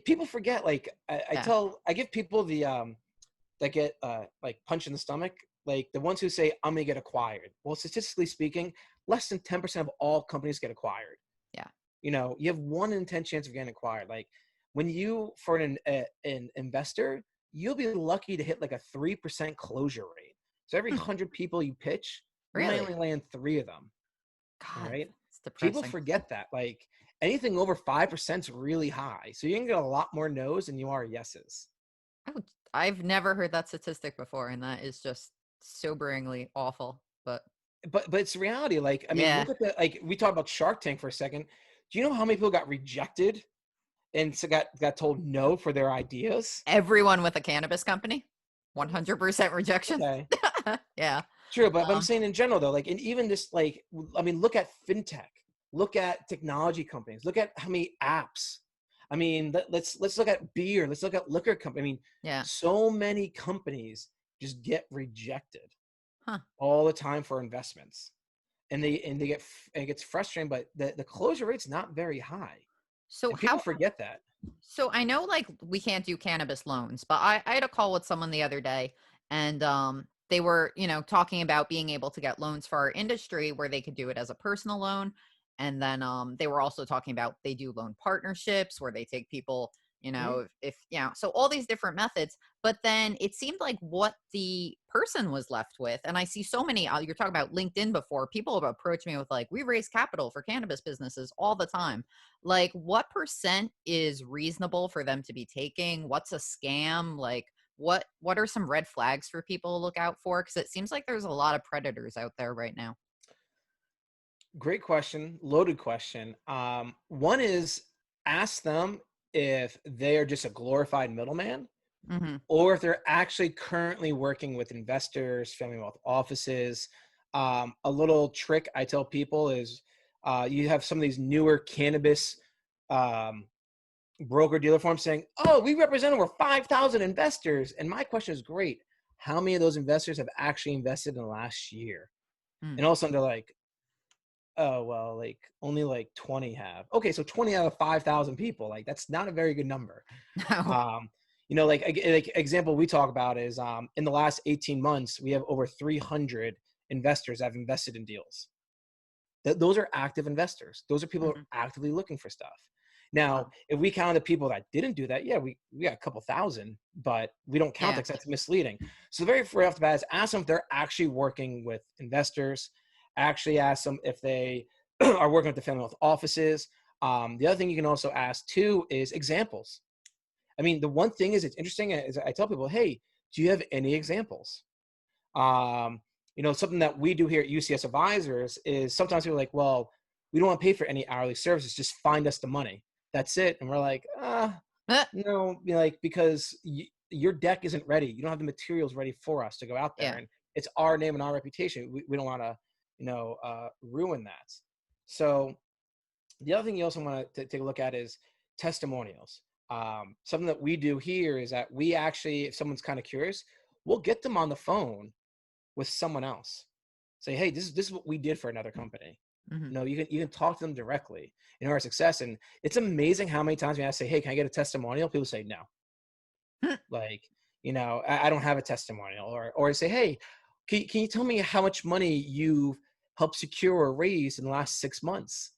S1: people forget, like I give people that get like punch in the stomach, like the ones who say, I'm gonna get acquired. Well, statistically speaking, less than 10% of all companies get acquired.
S2: Yeah.
S1: You have 1 in 10 chance of getting acquired. Like when you, for an investor, you'll be lucky to hit like a 3% closure rate. So every 100 people you pitch, you might only land 3 of them.
S2: God,
S1: all right.
S2: it's depressing.
S1: People forget that. Like anything over 5% is really high. So you can get a lot more no's than you are yeses.
S2: I've never heard that statistic before, and that is just soberingly awful,
S1: but it's reality. Like, I mean,
S2: yeah.
S1: look at the, like, we talked about Shark Tank for a second. Do you know how many people got rejected and so got told no for their ideas?
S2: Everyone with a cannabis company, 100% rejection.
S1: Okay.
S2: Yeah.
S1: True, but I'm
S2: Um,
S1: saying in general though, like, and even just like, I mean, look at fintech, look at technology companies, look at how many apps. I mean, let's look at beer, let's look at liquor company. I mean,
S2: yeah.
S1: so many companies just get rejected
S2: Huh.
S1: all the time for investments, and they get and it gets frustrating. But the closure rate's not very high,
S2: So
S1: and people
S2: how
S1: forget that.
S2: So I know like we can't do cannabis loans, but I had a call with someone the other day and they were, talking about being able to get loans for our industry where they could do it as a personal loan. And then they were also talking about they do loan partnerships where they take people,
S1: Mhm.
S2: so all these different methods. But then it seemed like what the person was left with, and I see so many, you're talking about LinkedIn before, people have approached me with like, we raise capital for cannabis businesses all the time. Like, what percent is reasonable for them to be taking? What's a scam? Like, what are some red flags for people to look out for? Because it seems like there's a lot of predators out there right now.
S1: Great question, loaded question. One is, ask them if they are just a glorified middleman,
S2: Hmm.
S1: or if they're actually currently working with investors, family wealth offices. A little trick I tell people is, you have some of these newer cannabis um, broker dealer firms saying, "Oh, we represent over 5,000 investors." And my question is, great. How many of those investors have actually invested in the last year?
S2: Mm.
S1: And all of a sudden they're like, "Oh, well, like only like 20 have." Okay, so 20 out of 5,000 people, like that's not a very good number.
S2: No.
S1: Um, like example we talk about is, in the last 18 months, we have over 300 investors that have invested in deals. Those are active investors. Those are people who are
S2: Mhm.
S1: actively looking for stuff. Now,
S2: Wow.
S1: if we count the people that didn't do that, yeah, we got a couple thousand, but we don't count
S2: Yeah.
S1: that because that's misleading. So very right off the bat is, ask them if they're actually working with investors. Actually ask them if they are working with the family health offices. The other thing you can also ask too is examples. I mean, the one thing is, it's interesting is I tell people, hey, do you have any examples? Um, something that we do here at UCS Advisors is, sometimes people are like, well, we don't want to pay for any hourly services. Just find us the money. That's it. And we're like,
S2: Uh,
S1: no, like, because your deck isn't ready. You don't have the materials ready for us to go out there.
S2: yeah.
S1: And it's our name and our reputation. We don't want to, ruin that. So the other thing you also want to take a look at is testimonials. Something that we do here is that we actually, if someone's kind of curious, we'll get them on the phone with someone else. Say, hey, this is what we did for another company.
S2: Hmm.
S1: You can talk to them directly in our success. And it's amazing how many times we ask, say, hey, can I get a testimonial? People say no. Like, I don't have a testimonial. Or say, hey, can you tell me how much money you've helped secure or raise in the last 6 months?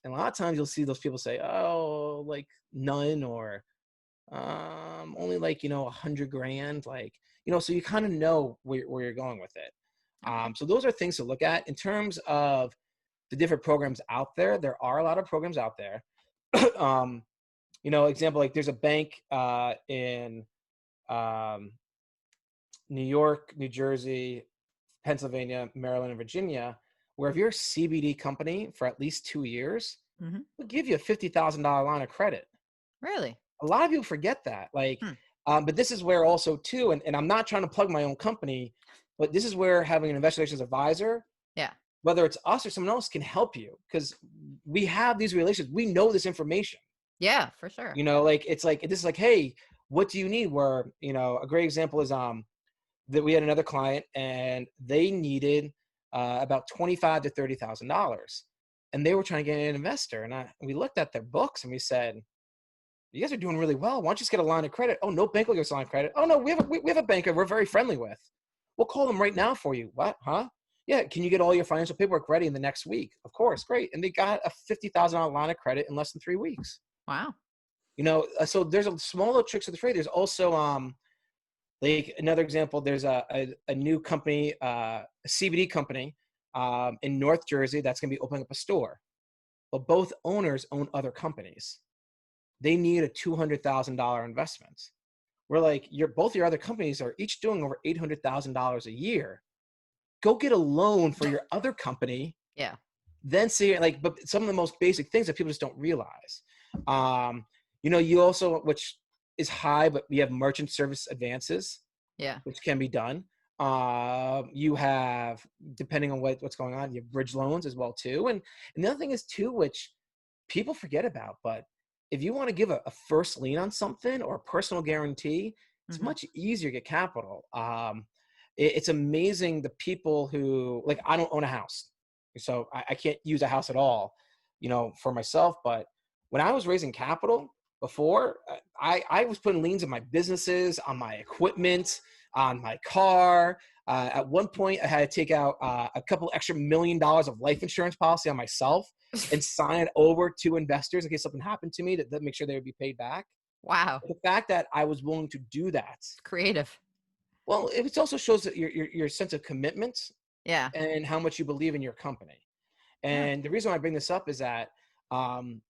S1: And a lot of times you'll see those people say, oh, like none, or only like, 100 grand, like, so you kind of know where you're going with it.
S2: Okay.
S1: So those are things to look at in terms of the different programs out there. There are a lot of programs out there. um, example, like there's a bank in um, New York, New Jersey, Pennsylvania, Maryland, and Virginia, where if you're a CBD company for at least 2 years,
S2: Hmm.
S1: we'll give you a $50,000 line of credit.
S2: Really?
S1: A lot of people forget that. Like,
S2: Hmm.
S1: but this is where also too, and I'm not trying to plug my own company, but this is where having an investor relations advisor,
S2: Yeah.
S1: whether it's us or someone else, can help you, because we have these relations. We know this information.
S2: Yeah, for sure.
S1: Like, it's like, this is like, hey, what do you need? Where, a great example is that we had another client and they needed about 25 to $30,000, and they were trying to get an investor. And we looked at their books and we said, you guys are doing really well. Why don't you just get a line of credit? Oh, no bank will give us a line of credit. Oh, no, we have a banker we're very friendly with. We'll call them right now for you. What? Huh? Yeah. Can you get all your financial paperwork ready in the next week? Of course. Great. And they got a $50,000 line of credit in less than 3 weeks.
S2: Wow.
S1: So there's a small little tricks of the trade. There's also, like another example, there's a new company, a CBD company in North Jersey that's going to be opening up a store. But both owners own other companies. They need a $200,000 investment. We're like, both your other companies are each doing over $800,000 a year. Go get a loan for your other company,
S2: Yeah.
S1: then see like, but some of the most basic things that people just don't realize. Um, you also, which is high, but you have merchant service advances,
S2: Yeah.
S1: which can be done. You have, depending on what's going on, you have bridge loans as well too. And the other thing is too, which people forget about, but if you want to give a first lien on something or a personal guarantee, it's
S2: Hmm.
S1: much easier to get capital. It's amazing the people who, like, I don't own a house, so I can't use a house at all, for myself. But when I was raising capital before, I was putting liens on my businesses, on my equipment, on my car. At one point, I had to take out a couple extra $1 million of life insurance policy on myself and sign it over to investors in case something happened to me to make sure they would be paid back.
S2: Wow.
S1: The fact that I was willing to do that,
S2: Creative.
S1: well, it also shows that your sense of commitment
S2: Yeah.
S1: and how much you believe in your company.
S2: Yeah.
S1: And the reason why I bring this up is that, um,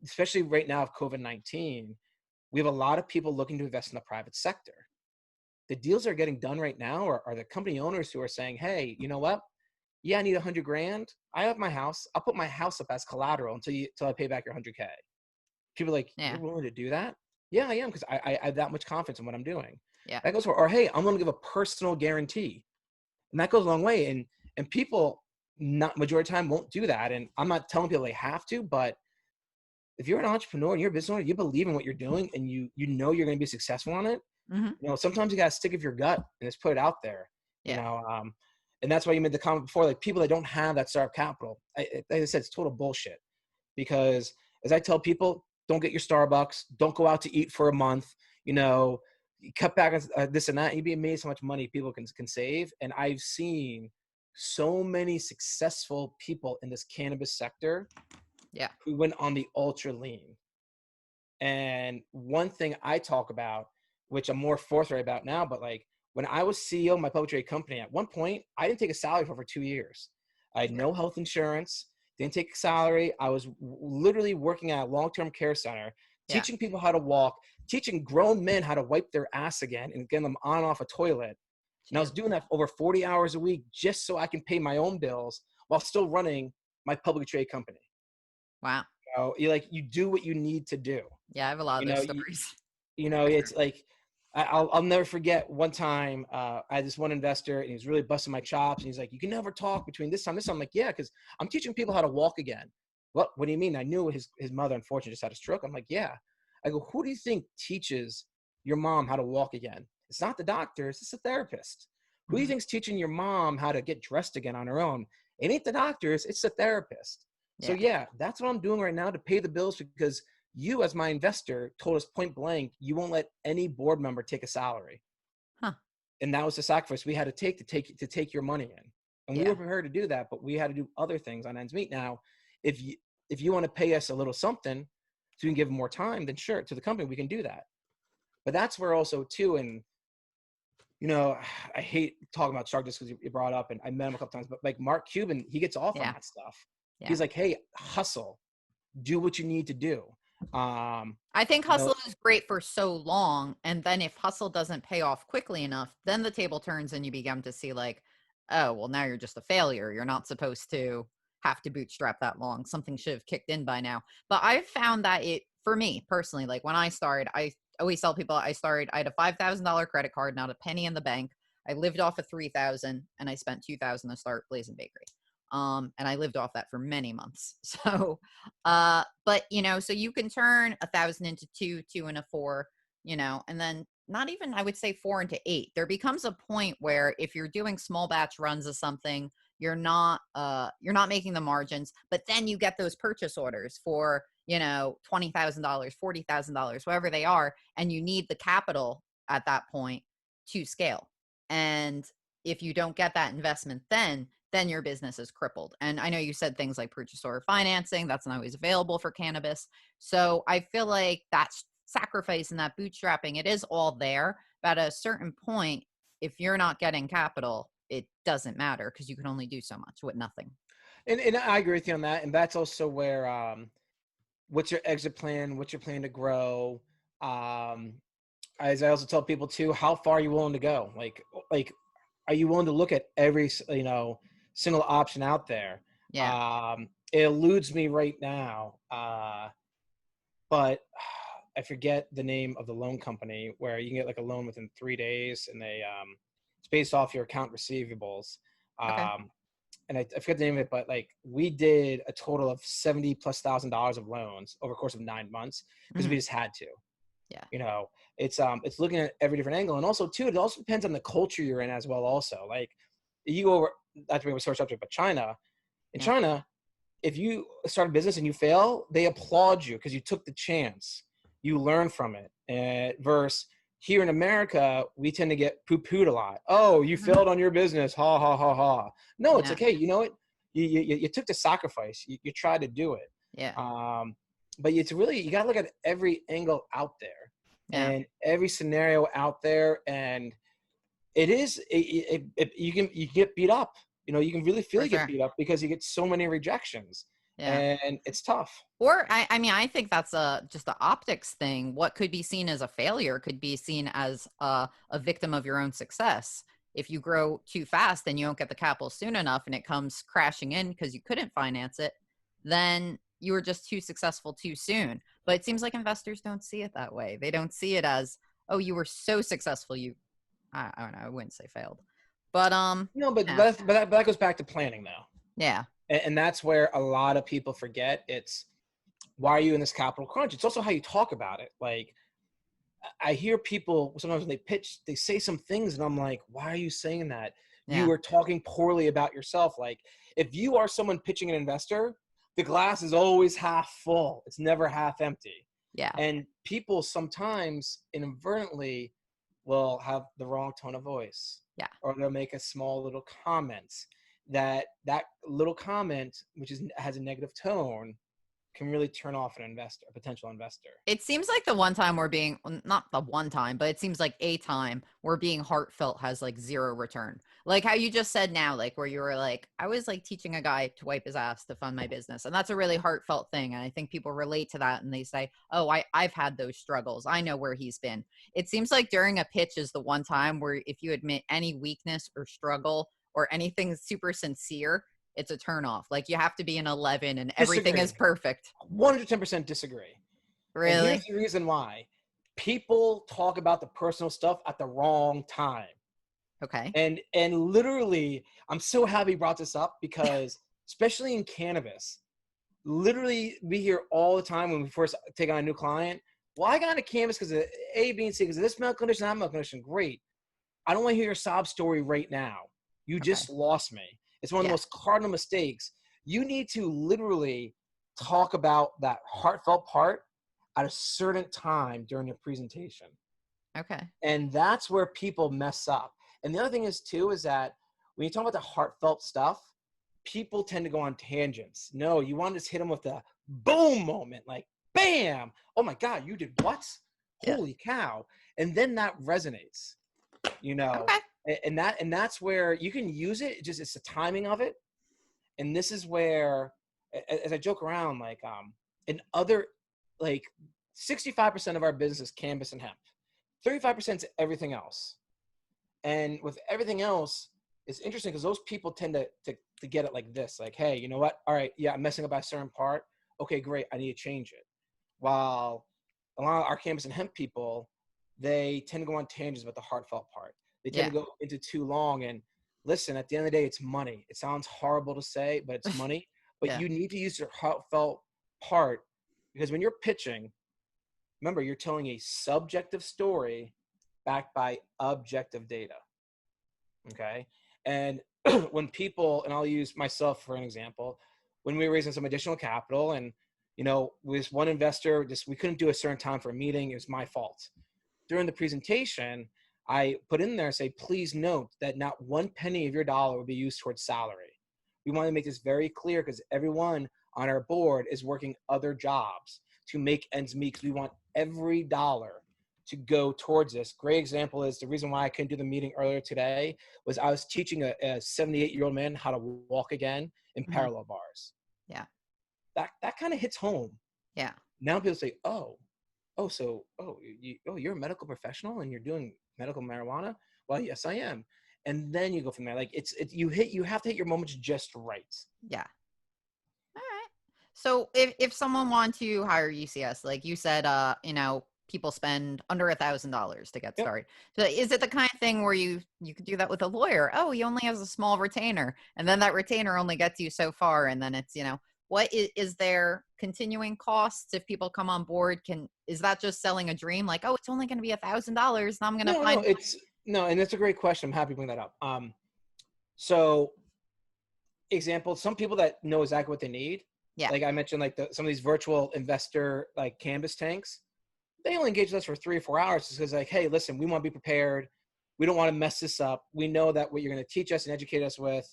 S1: especially right now of COVID-19, we have a lot of people looking to invest in the private sector. The deals that are getting done right now are the company owners who are saying, hey, you know what? Yeah, I need 100 grand. I have my house. I'll put my house up as collateral until I pay back your 100K. People are like, you're
S2: Yeah.
S1: willing to do that? Yeah, I am, because I have that much confidence in what I'm doing.
S2: Yeah.
S1: That goes for, or hey, I'm going to give a personal guarantee, and that goes a long way. And people, not majority of the time, won't do that. And I'm not telling people they have to, but if you're an entrepreneur and you're a business owner, you believe in what you're doing, and you know you're going to be successful on it.
S2: Hmm.
S1: Sometimes you got to stick with your gut and just put it out there. You
S2: Yeah.
S1: know, um, and that's why you made the comment before, like people that don't have that startup capital. Like I said, it's total bullshit. Because as I tell people, don't get your Starbucks, don't go out to eat for a month. You cut back on this and that. And you'd be amazed how much money people can save. And I've seen so many successful people in this cannabis sector
S2: Yeah.
S1: who went on the ultra lean. And one thing I talk about, which I'm more forthright about now, but like when I was CEO of my public trade company, at one point, I didn't take a salary for over 2 years. I had
S2: Yeah.
S1: no health insurance, didn't take a salary. I was literally working at a long-term care center,
S2: Yeah.
S1: teaching people how to walk, teaching grown men how to wipe their ass again and getting them on and off a toilet. And I was
S2: Jeez.
S1: doing that for over 40 hours a week just so I can pay my own bills while still running my public trade company.
S2: Wow.
S1: You do what you need to do.
S2: Yeah. I have a lot of
S1: You
S2: those
S1: know,
S2: stories. For
S1: it's
S2: sure.
S1: like I'll never forget one time I had this one investor and he was really busting my chops and he's like, you can never talk between this time this time. I'm like, yeah, because I'm teaching people how to walk again. What do you mean? I knew his mother unfortunately just had a stroke. I'm like, yeah. I go, who do you think teaches your mom how to walk again? It's not the doctors, it's the therapist. Who do you
S2: Hmm.
S1: think's teaching your mom how to get dressed again on her own? It ain't the doctors, it's the therapist. So
S2: Yeah.
S1: yeah, that's what I'm doing right now to pay the bills, because you, as my investor, told us point blank you won't let any board member take a salary,
S2: Huh.
S1: and that was the sacrifice we had to take your money in, and we were
S2: Yeah.
S1: prepared to do that, but we had to do other things on ends meet. Now, if you want to pay us a little something so we can give them more time, then sure, to the company we can do that. But that's where also too, and you know, I hate talking about Shark just because you brought it up, and I met him a couple times, but like Mark Cuban, he gets off on
S2: Yeah.
S1: that stuff.
S2: Yeah.
S1: He's like, hey, hustle, do what you need to do. Um,
S2: I think
S1: you know,
S2: hustle is great for so long. And then if hustle doesn't pay off quickly enough, then the table turns and you begin to see, like, oh, well, now you're just a failure. You're not supposed to have to bootstrap that long. Something should have kicked in by now. But I've found that for me personally, like when I started, I always tell people I had a $5,000 credit card, not a penny in the bank. I lived off of 3,000 and I spent 2,000 to start Blazing Bakery. And I lived off that for many months. So but so you can turn 1,000 into two into four, and then not even, I would say, 4 into 8. There becomes a point where if you're doing small batch runs of something, you're not making the margins, but then you get those purchase orders for $20,000, $40,000, whatever they are, and you need the capital at that point to scale. And if you don't get that investment, then your business is crippled. And I know you said things like purchase order financing, that's not always available for cannabis. So I feel like that's sacrifice and that bootstrapping, it is all there. But at a certain point, if you're not getting capital, it doesn't matter because you can only do so much with nothing.
S1: and I agree with you on that. And that's also where what's your exit plan? What's your plan to grow? Um, as I also tell people too, how far are you willing to go? Like, are you willing to look at every, single option out there?
S2: Yeah.
S1: It eludes me right now, but I forget the name of the loan company where you can get like a loan within 3 days, and it's based off your account receivables.
S2: Okay.
S1: Um, and I forget the name of it, but like we did a total of $70,000+ of loans over the course of 9 months because we
S2: Mhm.
S1: just had to.
S2: Yeah.
S1: You know, it's looking at every different angle, and also too, it also depends on the culture you're in as well. Also, like you go over, not to bring a sore subject, but China. In
S2: Yeah.
S1: China, if you start a business and you fail, they applaud you because you took the chance. You learn from it. Versus here in America, we tend to get poo-pooed a lot. Oh, you
S2: Mhm.
S1: failed on your business. Ha ha ha ha. No, it's
S2: Yeah.
S1: like, hey, you know what? You took the sacrifice. You tried to do it.
S2: Yeah.
S1: Um, but it's really, you got to look at every angle out there
S2: Yeah.
S1: and every scenario out there. And it is, you get beat up. You can really feel
S2: For
S1: you get
S2: sure.
S1: beat up because you get so many rejections,
S2: Yeah.
S1: and it's tough.
S2: Or I mean, I think that's just the optics thing. What could be seen as a failure could be seen as a victim of your own success. If you grow too fast and you don't get the capital soon enough and it comes crashing in because you couldn't finance it, then you were just too successful too soon. But it seems like investors don't see it that way. They don't see it as, oh, you were so successful, I don't know, I wouldn't say failed. But
S1: No, but
S2: yeah,
S1: that goes back to planning though,
S2: yeah,
S1: and that's where a lot of people forget. It's why are you in this capital crunch? It's also how you talk about it. Like I hear people sometimes when they pitch, they say some things, and I'm like, why are you saying that? You
S2: yeah,
S1: are talking poorly about yourself. Like if you are someone pitching an investor, the glass is always half full. It's never half empty.
S2: yeah,
S1: And people sometimes inadvertently will have the wrong tone of voice,
S2: yeah.
S1: or they'll make a small little comment that little comment, which has a negative tone, can really turn off an investor, a potential investor.
S2: It seems like the one time we're being not the one time, but it seems like a time we're being heartfelt has like zero return. Like how you just said now, like where you were like, I was like teaching a guy to wipe his ass to fund my business. And that's a really heartfelt thing. And I think people relate to that and they say, oh, I've had those struggles. I know where he's been. It seems like during a pitch is the one time where if you admit any weakness or struggle or anything super sincere, it's a turn off. Like you have to be an 11 and everything is
S1: Disagree.
S2: perfect.
S1: 110% disagree. And here's
S2: Really?
S1: the reason why. People talk about the personal stuff at the wrong time.
S2: Okay.
S1: And literally, I'm so happy you brought this up because especially in cannabis, literally we hear all the time when we first take on a new client, well, I got into cannabis because of A, B, and C, because of this milk condition, that milk condition. Great. I don't want to hear your sob story right now. You
S2: Okay.
S1: just lost me. It's one of the
S2: Yeah.
S1: most cardinal mistakes. You need to literally talk about that heartfelt part at a certain time during your presentation.
S2: Okay.
S1: And that's where people mess up. And the other thing is too, is that when you talk about the heartfelt stuff, people tend to go on tangents. No, you want to just hit them with the boom moment, like bam. Oh my God, you did what?
S2: Yeah.
S1: Holy cow. And then that resonates, you know,
S2: Okay.
S1: and that's where you can use it. It's the timing of it. And this is where, as I joke around, like in other, like 65% of our business is cannabis and hemp. 35% is everything else. And with everything else, it's interesting because those people tend to get it like this, like, hey, you know what? All right, yeah, I'm messing up by a certain part. Okay, great. I need to change it. While a lot of our cannabis and hemp people, they tend to go on tangents about the heartfelt part. They tend
S2: Yeah.
S1: to go into too long. And listen, at the end of the day, it's money. It sounds horrible to say, but it's money. But
S2: Yeah.
S1: you need to use your heartfelt part because when you're pitching, remember, you're telling a subjective story backed by objective data. Okay. And when people, and I'll use myself for an example, when we were raising some additional capital and, with one investor, just we couldn't do a certain time for a meeting. It was my fault. During the presentation, I put in there, say, please note that not one penny of your dollar will be used towards salary. We want to make this very clear because everyone on our board is working other jobs to make ends meet because we want every dollar to go towards this. Great example is the reason why I couldn't do the meeting earlier today was I was teaching a 78-year-old man how to walk again in
S2: Hmm.
S1: parallel bars.
S2: Yeah.
S1: That kind of hits home.
S2: Yeah.
S1: Now people say, oh, you're a medical professional and you're doing medical marijuana? Well, yes, I am. And then you go from there. Like you have to hit your moments just right.
S2: Yeah. All right. So if someone wants to hire UCS, like you said, people spend under $1,000 to get
S1: Yep.
S2: started. So is it the kind of thing where you could do that with a lawyer? Oh, he only has a small retainer, and then that retainer only gets you so far, and then it's what is there continuing costs if people come on board? Is that just selling a dream? Like, oh, it's only going to be $1,000, and I'm going to
S1: No,
S2: find.
S1: and that's a great question. I'm happy to bring that up. So example, some people that know exactly what they need,
S2: Yeah.
S1: like I mentioned, like some of these virtual investor like Cannabis tanks, they only engage with us for 3 or 4 hours because like, hey, listen, we want to be prepared. We don't want to mess this up. We know that what you're going to teach us and educate us with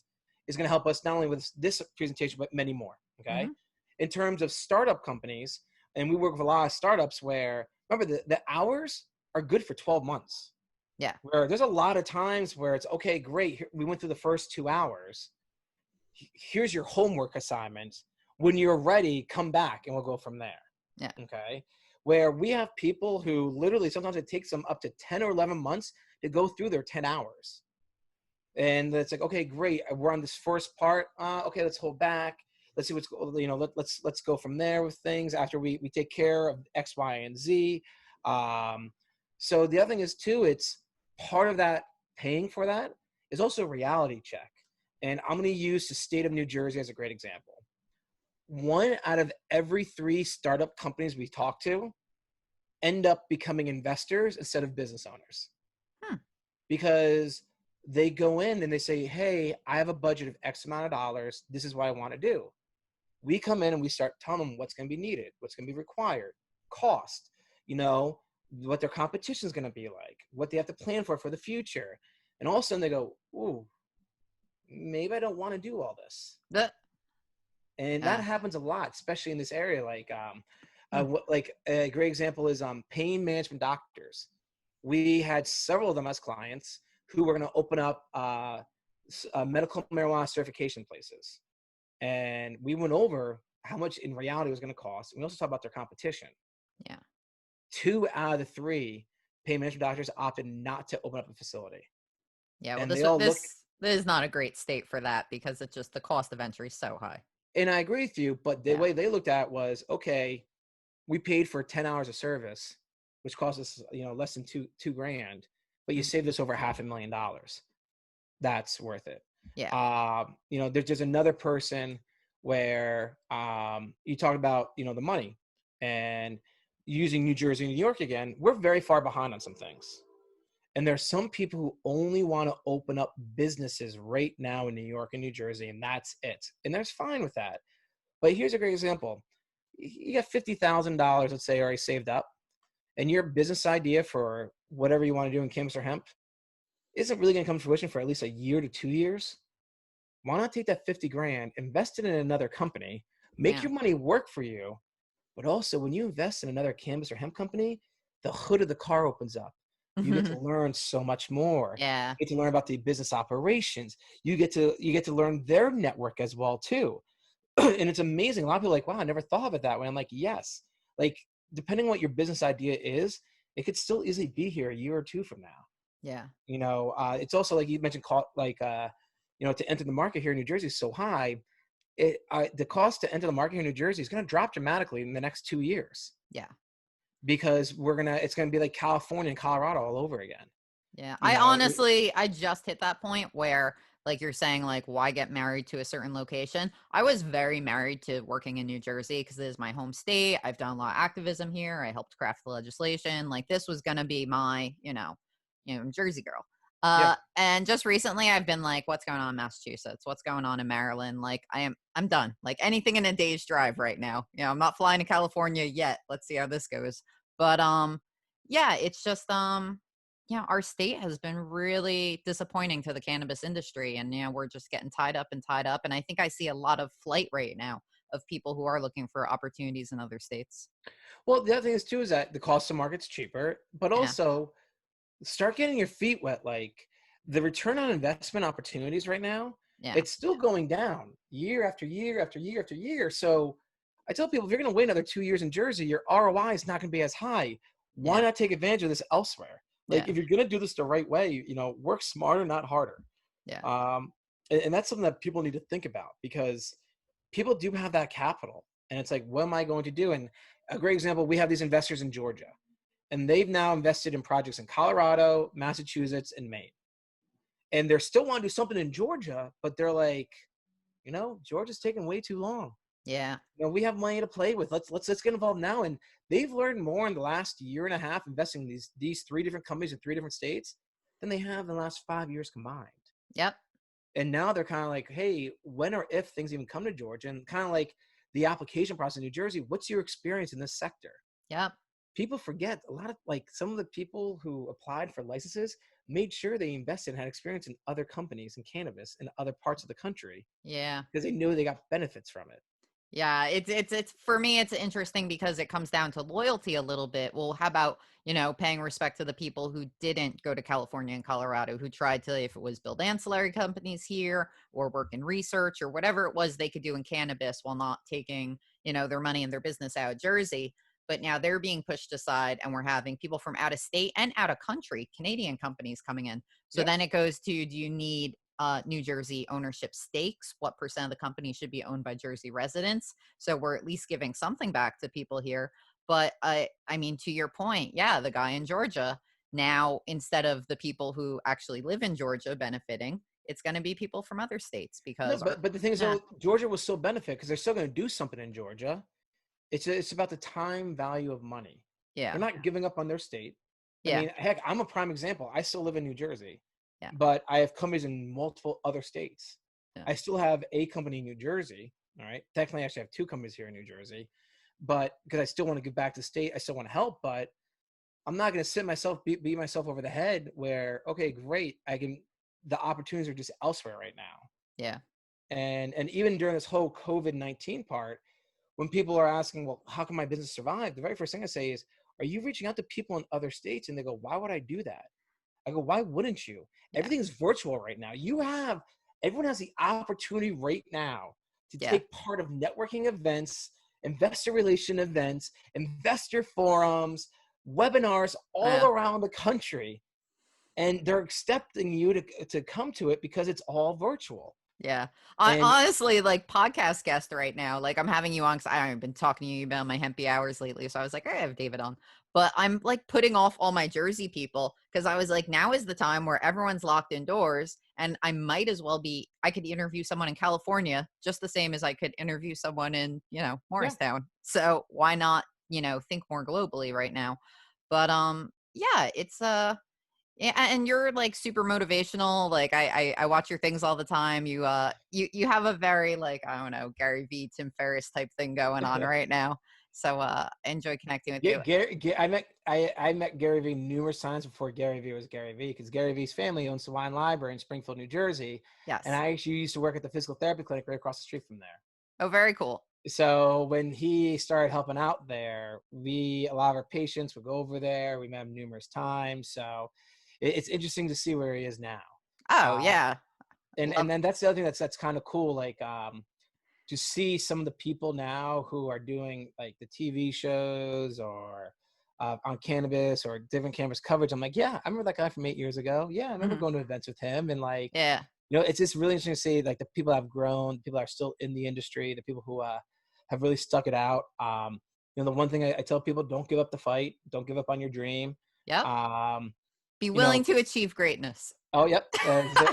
S1: is going to help us not only with this presentation, but many more. Okay.
S2: Mm-hmm.
S1: In terms of startup companies, and we work with a lot of startups where, remember, the hours are good for 12 months.
S2: Yeah.
S1: Where there's a lot of times where it's, okay, great. We went through the first 2 hours. Here's your homework assignment. When you're ready, come back and we'll go from there.
S2: Yeah.
S1: Okay. Where we have people who literally sometimes it takes them up to 10 or 11 months to go through their 10 hours. And it's like, okay, great. We're on this first part. Okay, let's hold back. Let's see what's, let's go from there with things after we take care of X, Y, and Z. So the other thing is too, it's part of that paying for that is also a reality check. And I'm going to use the state of New Jersey as a great example. 1 out of every 3 startup companies we talk to end up becoming investors instead of business owners. Because they go in and they say, hey, I have a budget of X amount of dollars. This is what I want to do. We come in and we start telling them what's going to be needed, what's going to be required, cost, what their competition is going to be like, what they have to plan for the future. And all of a sudden they go, ooh, maybe I don't want to do all this. And that happens a lot, especially in this area. Like a great example is pain management doctors. We had several of them as clients who were going to open up medical marijuana certification places. And we went over how much in reality it was going to cost. We also talked about their competition.
S2: Yeah.
S1: 2 out of the 3 pain management doctors opted not to open up a facility.
S2: Yeah. Well,
S1: And
S2: this is not a great state for that because it's just the cost of entry is so high.
S1: And I agree with you, but the way they looked at it was, okay, we paid for 10 hours of service, which cost us, less than two grand, but you saved us over $500,000. That's worth it.
S2: Yeah.
S1: There's another person where you talk about, the money, and using New Jersey and New York again, we're very far behind on some things. And there's some people who only want to open up businesses right now in New York and New Jersey, and that's it. And there's fine with that. But here's a great example. You got $50,000, let's say, already saved up, and your business idea for whatever you want to do in cannabis or hemp isn't really going to come to fruition for at least a year to 2 years. Why not take that 50 grand, invest it in another company, make your money work for you, but also when you invest in another cannabis or hemp company, the hood of the car opens up. You get to learn so much more.
S2: Yeah.
S1: You get to learn about the business operations. You get to learn their network as well too. And it's amazing. A lot of people are like, wow, I never thought of it that way. I'm like, yes. Like, depending on what your business idea is, it could still easily be here a year or 2 from now.
S2: Yeah.
S1: It's also like you mentioned, to enter the market here in New Jersey is so high. The cost to enter the market here in New Jersey is going to drop dramatically in the next 2 years.
S2: Yeah.
S1: Because it's going to be like California and Colorado all over again.
S2: Yeah. I just hit that point where, like you're saying, like, why get married to a certain location? I was very married to working in New Jersey because it is my home state. I've done a lot of activism here. I helped craft the legislation. Like, this was going to be my, Jersey girl. And just recently I've been like, what's going on in Massachusetts? What's going on in Maryland? Like, I'm done. Like, anything in a day's drive right now. I'm not flying to California yet. Let's see how this goes. But, yeah, it's just, our state has been really disappointing to the cannabis industry. And, we're just getting tied up. And I think I see a lot of flight right now of people who are looking for opportunities in other states.
S1: Well, the other thing is too, is that the cost of market's cheaper, but also start getting your feet wet. Like, the return on investment opportunities right now, it's still going down year after year after year after year. So I tell people, if you're going to wait another 2 years in Jersey, your ROI is not going to be as high. Why
S2: Yeah.
S1: not take advantage of this elsewhere? Like,
S2: Yeah.
S1: if you're going to do this the right way, work smarter, not harder.
S2: Yeah.
S1: And that's something that people need to think about, because people do have that capital. And it's like, what am I going to do? And a great example, we have these investors in Georgia, and they've now invested in projects in Colorado, Massachusetts, and Maine. And they're still want to do something in Georgia, but they're like, Georgia's taking way too long.
S2: Yeah.
S1: We have money to play with. Let's get involved now. And they've learned more in the last year and a half investing in these 3 different companies in 3 different states than they have in the last 5 years combined.
S2: Yep.
S1: And now they're kind of like, hey, when or if things even come to Georgia, and kind of like the application process in New Jersey, what's your experience in this sector?
S2: Yep.
S1: People forget a lot of, like, some of the people who applied for licenses made sure they invested and had experience in other companies in cannabis in other parts of the country,
S2: Yeah.
S1: because they knew they got benefits from it.
S2: Yeah, it's for me, it's interesting because it comes down to loyalty a little bit. Well, how about, paying respect to the people who didn't go to California and Colorado, who tried to, if it was build ancillary companies here or work in research or whatever it was they could do in cannabis while not taking, their money and their business out of Jersey. But now they're being pushed aside, and we're having people from out of state and out of country, Canadian companies coming in. So
S1: Yep.
S2: then it goes to, do you need New Jersey ownership stakes? What percent of the company should be owned by Jersey residents? So we're at least giving something back to people here. But I mean, to your point, yeah, the guy in Georgia, now, instead of the people who actually live in Georgia benefiting, it's going to be people from other states,
S1: No,
S2: because
S1: but the thing is,
S2: yeah,
S1: though, Georgia will still benefit because they're still going to do something in Georgia. It's about the time value of money.
S2: yeah,
S1: They're not giving up on their state. I
S2: yeah,
S1: mean, heck, I'm a prime example. I still live in New Jersey,
S2: yeah,
S1: but I have companies in multiple other states.
S2: yeah,
S1: I still have a company in New Jersey. All right. Technically, I actually have 2 companies here in New Jersey, but because I still want to give back to the state, I still want to help, but I'm not going to beat myself over the head where, okay, great. The opportunities are just elsewhere right now.
S2: yeah,
S1: And even during this whole COVID-19 part, when people are asking, well, how can my business survive? The very first thing I say is, are you reaching out to people in other states? And they go, why would I do that? I go, why wouldn't you?
S2: yeah,
S1: Everything's virtual right now. Everyone has the opportunity right now to
S2: yeah,
S1: take part of networking events, investor relation events, investor forums, webinars all
S2: yeah.
S1: around the country. And they're accepting you to come to it because it's all virtual.
S2: Yeah. I
S1: And
S2: honestly, like, podcast guest right now. Like, I'm having you on because I've been talking to you about my hempy hours lately. So I was like, I have David on. But I'm like putting off all my Jersey people because I was like, now is the time where everyone's locked indoors. And I might as well I could interview someone in California just the same as I could interview someone in,
S1: yeah,
S2: Morristown. So why not, think more globally right now? But yeah, it's yeah, and you're like super motivational. Like I watch your things all the time. You have a very, like, I don't know, Gary V, Tim Ferriss type thing going on right now. So I enjoy connecting with you.
S1: I met Gary Vee numerous times before Gary Vee was Gary Vee, because Gary Vee's family owns the Wine Library in Springfield, New Jersey, and
S2: Yes.
S1: I actually used to work at the physical therapy clinic right across the street from there.
S2: Oh, very cool.
S1: So when he started helping out there, a lot of our patients would go over there. We met him numerous times, so it's interesting to see where he is now.
S2: Oh
S1: Uh,
S2: yeah.
S1: and
S2: Love.
S1: then that's the other thing that's kind of cool, like to see some of the people now who are doing like the TV shows or on Cannabis or different Cannabis coverage. I'm like, yeah, I remember that guy from 8 years ago. Yeah, I remember
S2: Mhm.
S1: going to events with him, and like,
S2: Yeah.
S1: it's just really interesting to see like the people that have grown, people that are still in the industry, the people who have really stuck it out. The one thing I tell people: don't give up the fight, don't give up on your dream.
S2: Yep.
S1: Um,
S2: Be
S1: you know,
S2: willing to achieve greatness.
S1: oh yep,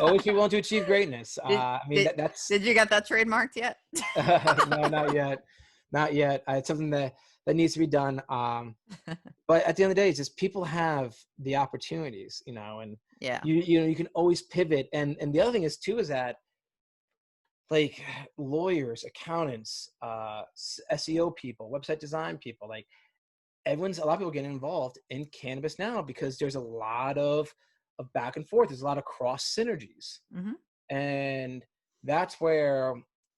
S1: always be willing to achieve greatness.
S2: Did
S1: I mean
S2: did
S1: that's
S2: did you get that trademarked yet?
S1: no, not yet, not yet. It's something that needs to be done. But at the end of the day, it's just people have the opportunities, and
S2: Yeah.
S1: you can always pivot. And the other thing is too is that, like, lawyers, accountants, SEO people, website design people, like a lot of people getting involved in cannabis now because there's a lot of back and forth. There's a lot of cross synergies.
S2: Hmm.
S1: And that's where,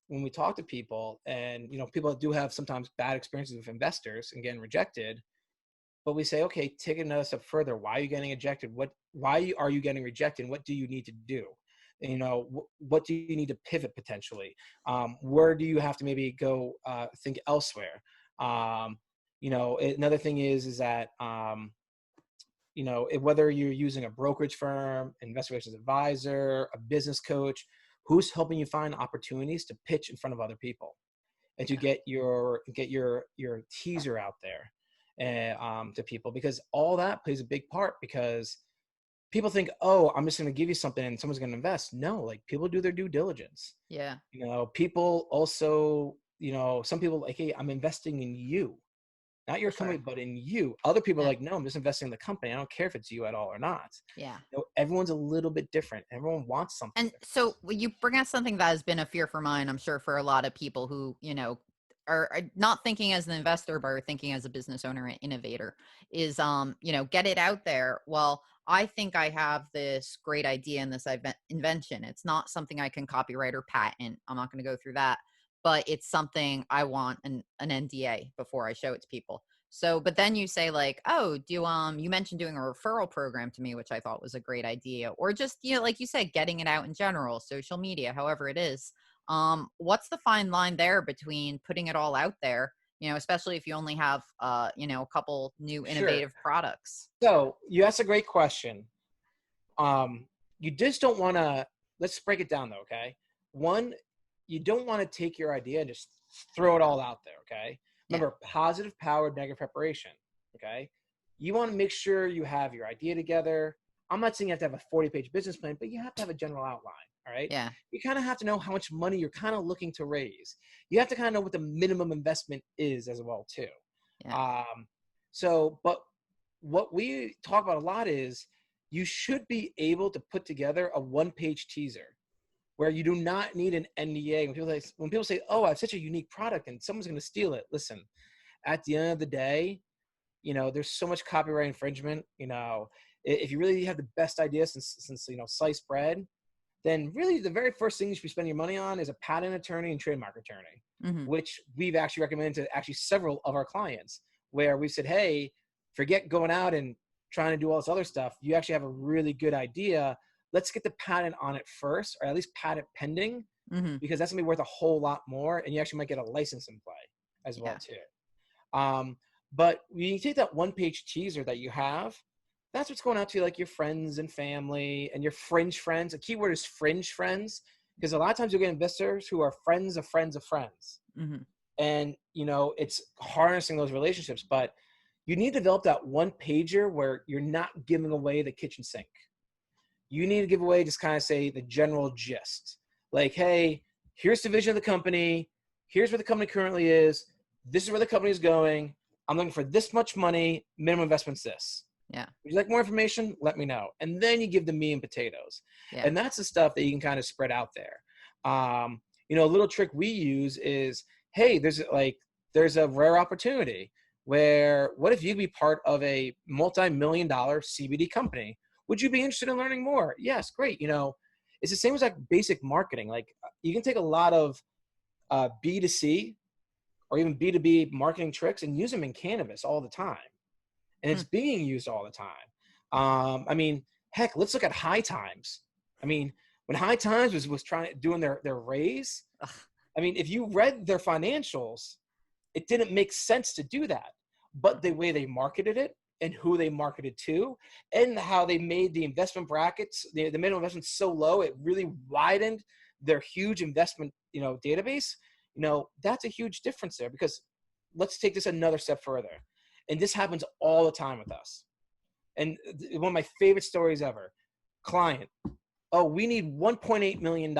S1: when we talk to people, and people do have sometimes bad experiences with investors and getting rejected, but we say, okay, take it another step further. Why are you getting ejected? Why are you getting rejected? What do you need to do? You know, what do you need to pivot potentially? Where do you have to maybe go think elsewhere? You know, another thing is that you know, whether you're using a brokerage firm, investor relations advisor, a business coach, who's helping you find opportunities to pitch in front of other people and to
S2: Yeah.
S1: get your teaser out there and to people, because all that plays a big part. Because people think, oh, I'm just going to give you something and someone's going to invest. No, like, people do their due diligence.
S2: Yeah.
S1: You know, people also, you know, some people like, hey, I'm investing in you, not
S2: For
S1: your company,
S2: sure.
S1: but in you. Other people are
S2: Yeah.
S1: like, no, I'm just investing in the company. I don't care if it's you at all or not.
S2: Yeah.
S1: You know, everyone's a little bit different. Everyone wants something
S2: And
S1: different.
S2: so you bring out something that has been a fear for mine, I'm sure for a lot of people who, are not thinking as an investor, but are thinking as a business owner and innovator is, get it out there. Well, I think I have this great idea and this invention. It's not something I can copyright or patent. I'm not going to go through that, but it's something I want an NDA before I show it to people. So, but then you say like, oh, you mentioned doing a referral program to me, which I thought was a great idea, or just, like you said, getting it out in general, social media, however it is. What's the fine line there between putting it all out there, especially if you only have, a couple new
S1: Sure.
S2: innovative products?
S1: So you asked a great question. You just don't want to, let's break it down though. Okay. One, you don't want to take your idea and just throw it all out there. Okay.
S2: Yeah.
S1: Remember, positive powered, negative preparation. Okay. You want to make sure you have your idea together. I'm not saying you have to have a 40-page business plan, but you have to have a general outline. All right.
S2: Yeah.
S1: You kind of have to know how much money you're kind of looking to raise. You have to kind of know what the minimum investment is as well too.
S2: Yeah.
S1: Um, but what we talk about a lot is you should be able to put together a one-page teaser where you do not need an NDA. When people say, "Oh, I have such a unique product and someone's going to steal it," listen. At the end of the day, you know, there's so much copyright infringement. You know, if you really have the best idea since you know, sliced bread, then really the very first thing you should be spending your money on is a patent attorney and trademark attorney,
S2: Hmm.
S1: which we've actually recommended to actually several of our clients, where we said, hey, forget going out and trying to do all this other stuff. You actually have a really good idea. Let's get the patent on it first, or at least patent pending,
S2: Hmm.
S1: because that's gonna be worth a whole lot more, and you actually might get a license in play as well
S2: Yeah.
S1: too. But when you take that one-page teaser that you have, that's what's going out to like your friends and family and your fringe friends. A keyword is fringe friends, because a lot of times you'll get investors who are friends of friends of friends.
S2: Hmm.
S1: And, you know, it's harnessing those relationships, but you need to develop that one pager where you're not giving away the kitchen sink. You need to give away, just kind of say the general gist. Like, hey, here's the vision of the company. Here's where the company currently is. This is where the company is going. I'm looking for this much money. Minimum investment's this.
S2: Yeah.
S1: Would you like more information? Let me know. And then you give them meat and potatoes.
S2: Yeah.
S1: And that's the stuff that you can kind of spread out there. You know, a little trick we use is, hey, there's a rare opportunity where, what if you could be part of a multi-million-dollar CBD company? Would you be interested in learning more? Yes, great. You know, it's the same as like basic marketing. Like, you can take a lot of B2C or even B2B marketing tricks and use them in cannabis all the time. And
S2: Hmm.
S1: it's being used all the time. I mean, heck, let's look at High Times. I mean, when High Times was doing their raise,
S2: Ugh.
S1: I mean, if you read their financials, it didn't make sense to do that. But the
S2: Mhm.
S1: way they marketed it and who they marketed to, and how they made the investment brackets, the minimum investment so low, it really widened their huge investment, you know, database. You know, that's a huge difference there, because let's take this another step further. And this happens all the time with us. And one of my favorite stories ever, client, oh, we need $1.8 million.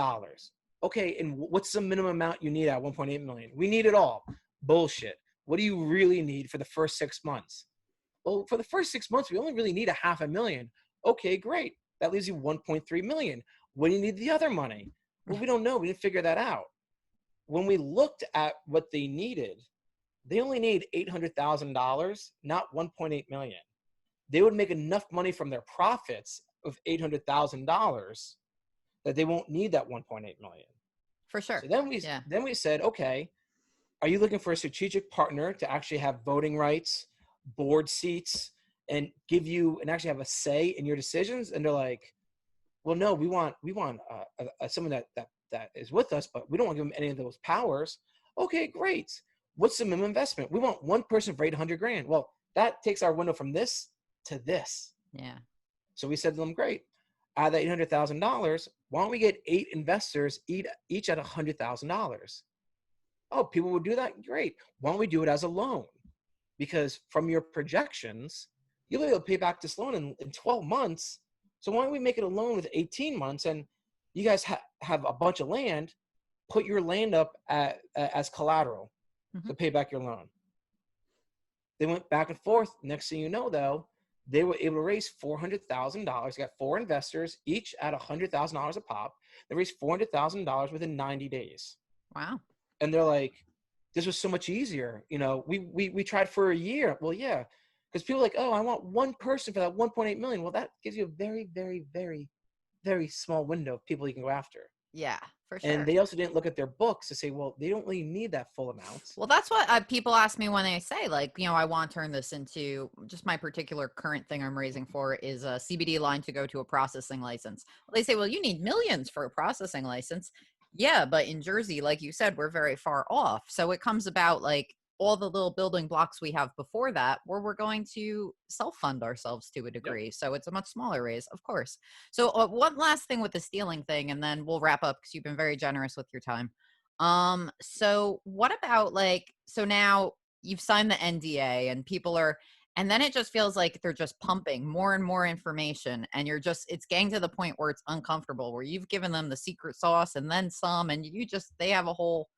S1: Okay, and what's the minimum amount you need at 1.8 million? We need it all. Bullshit. What do you really need for the first 6 months? Well, for the first 6 months, we only really need $500,000. Okay, great. That leaves you 1.3 million. What do you need the other money? Well, we don't know. We didn't figure that out. When we looked at what they needed, they only need $800,000, not 1.8 million. They would make enough money from their profits of $800,000 that they won't need that 1.8 million.
S2: For
S1: So
S2: sure.
S1: then we
S2: Yeah.
S1: then we said, okay, are you looking for a strategic partner to actually have voting rights, board seats, and give you and actually have a say in your decisions? And they're like, well, no, we want someone that is with us, but we don't want to give them any of those powers. Okay, great. What's the minimum investment? We want one person for 800 grand. Well, that takes our window from this to this.
S2: Yeah.
S1: So we said to them, great. Out of that $800,000, why don't we get 8 investors each at $100,000? Oh, people would do that? Great. Why don't we do it as a loan? Because from your projections, you'll be able to pay back this loan in 12 months. So why don't we make it a loan with 18 months, and you guys have a bunch of land, put your land up as collateral to pay back your loan. They went back and forth. Next thing you know, though, they were able to raise $400,000. They got 4 investors, each at $100,000 a pop. They raised $400,000 within 90 days.
S2: Wow.
S1: And they're like, this was so much easier. You know, we tried for a year. Well, yeah, because people are like, oh, I want one person for that 1.8 million. Well, that gives you a very, very, very, very small window of people you can go after.
S2: Yeah, for sure.
S1: And they also didn't look at their books to say, well, they don't really need that full amount.
S2: Well, that's what people ask me when they say, like, you know, I want to turn this into just my particular current thing I'm raising for is a CBD line to go to a processing license. Well, they say, well, you need millions for a processing license. Yeah, but in Jersey, like you said, we're very far off. So it comes about like all the little building blocks we have before that, where we're going to self-fund ourselves to a degree. Yep. So it's a much smaller raise, of course. So one last thing with the stealing thing, and then we'll wrap up because you've been very generous with your time. So what about like, so now you've signed the NDA and people are, and then it just feels like they're just pumping more and more information, and it's getting to the point where it's uncomfortable, where you've given them the secret sauce and then some, and they have a whole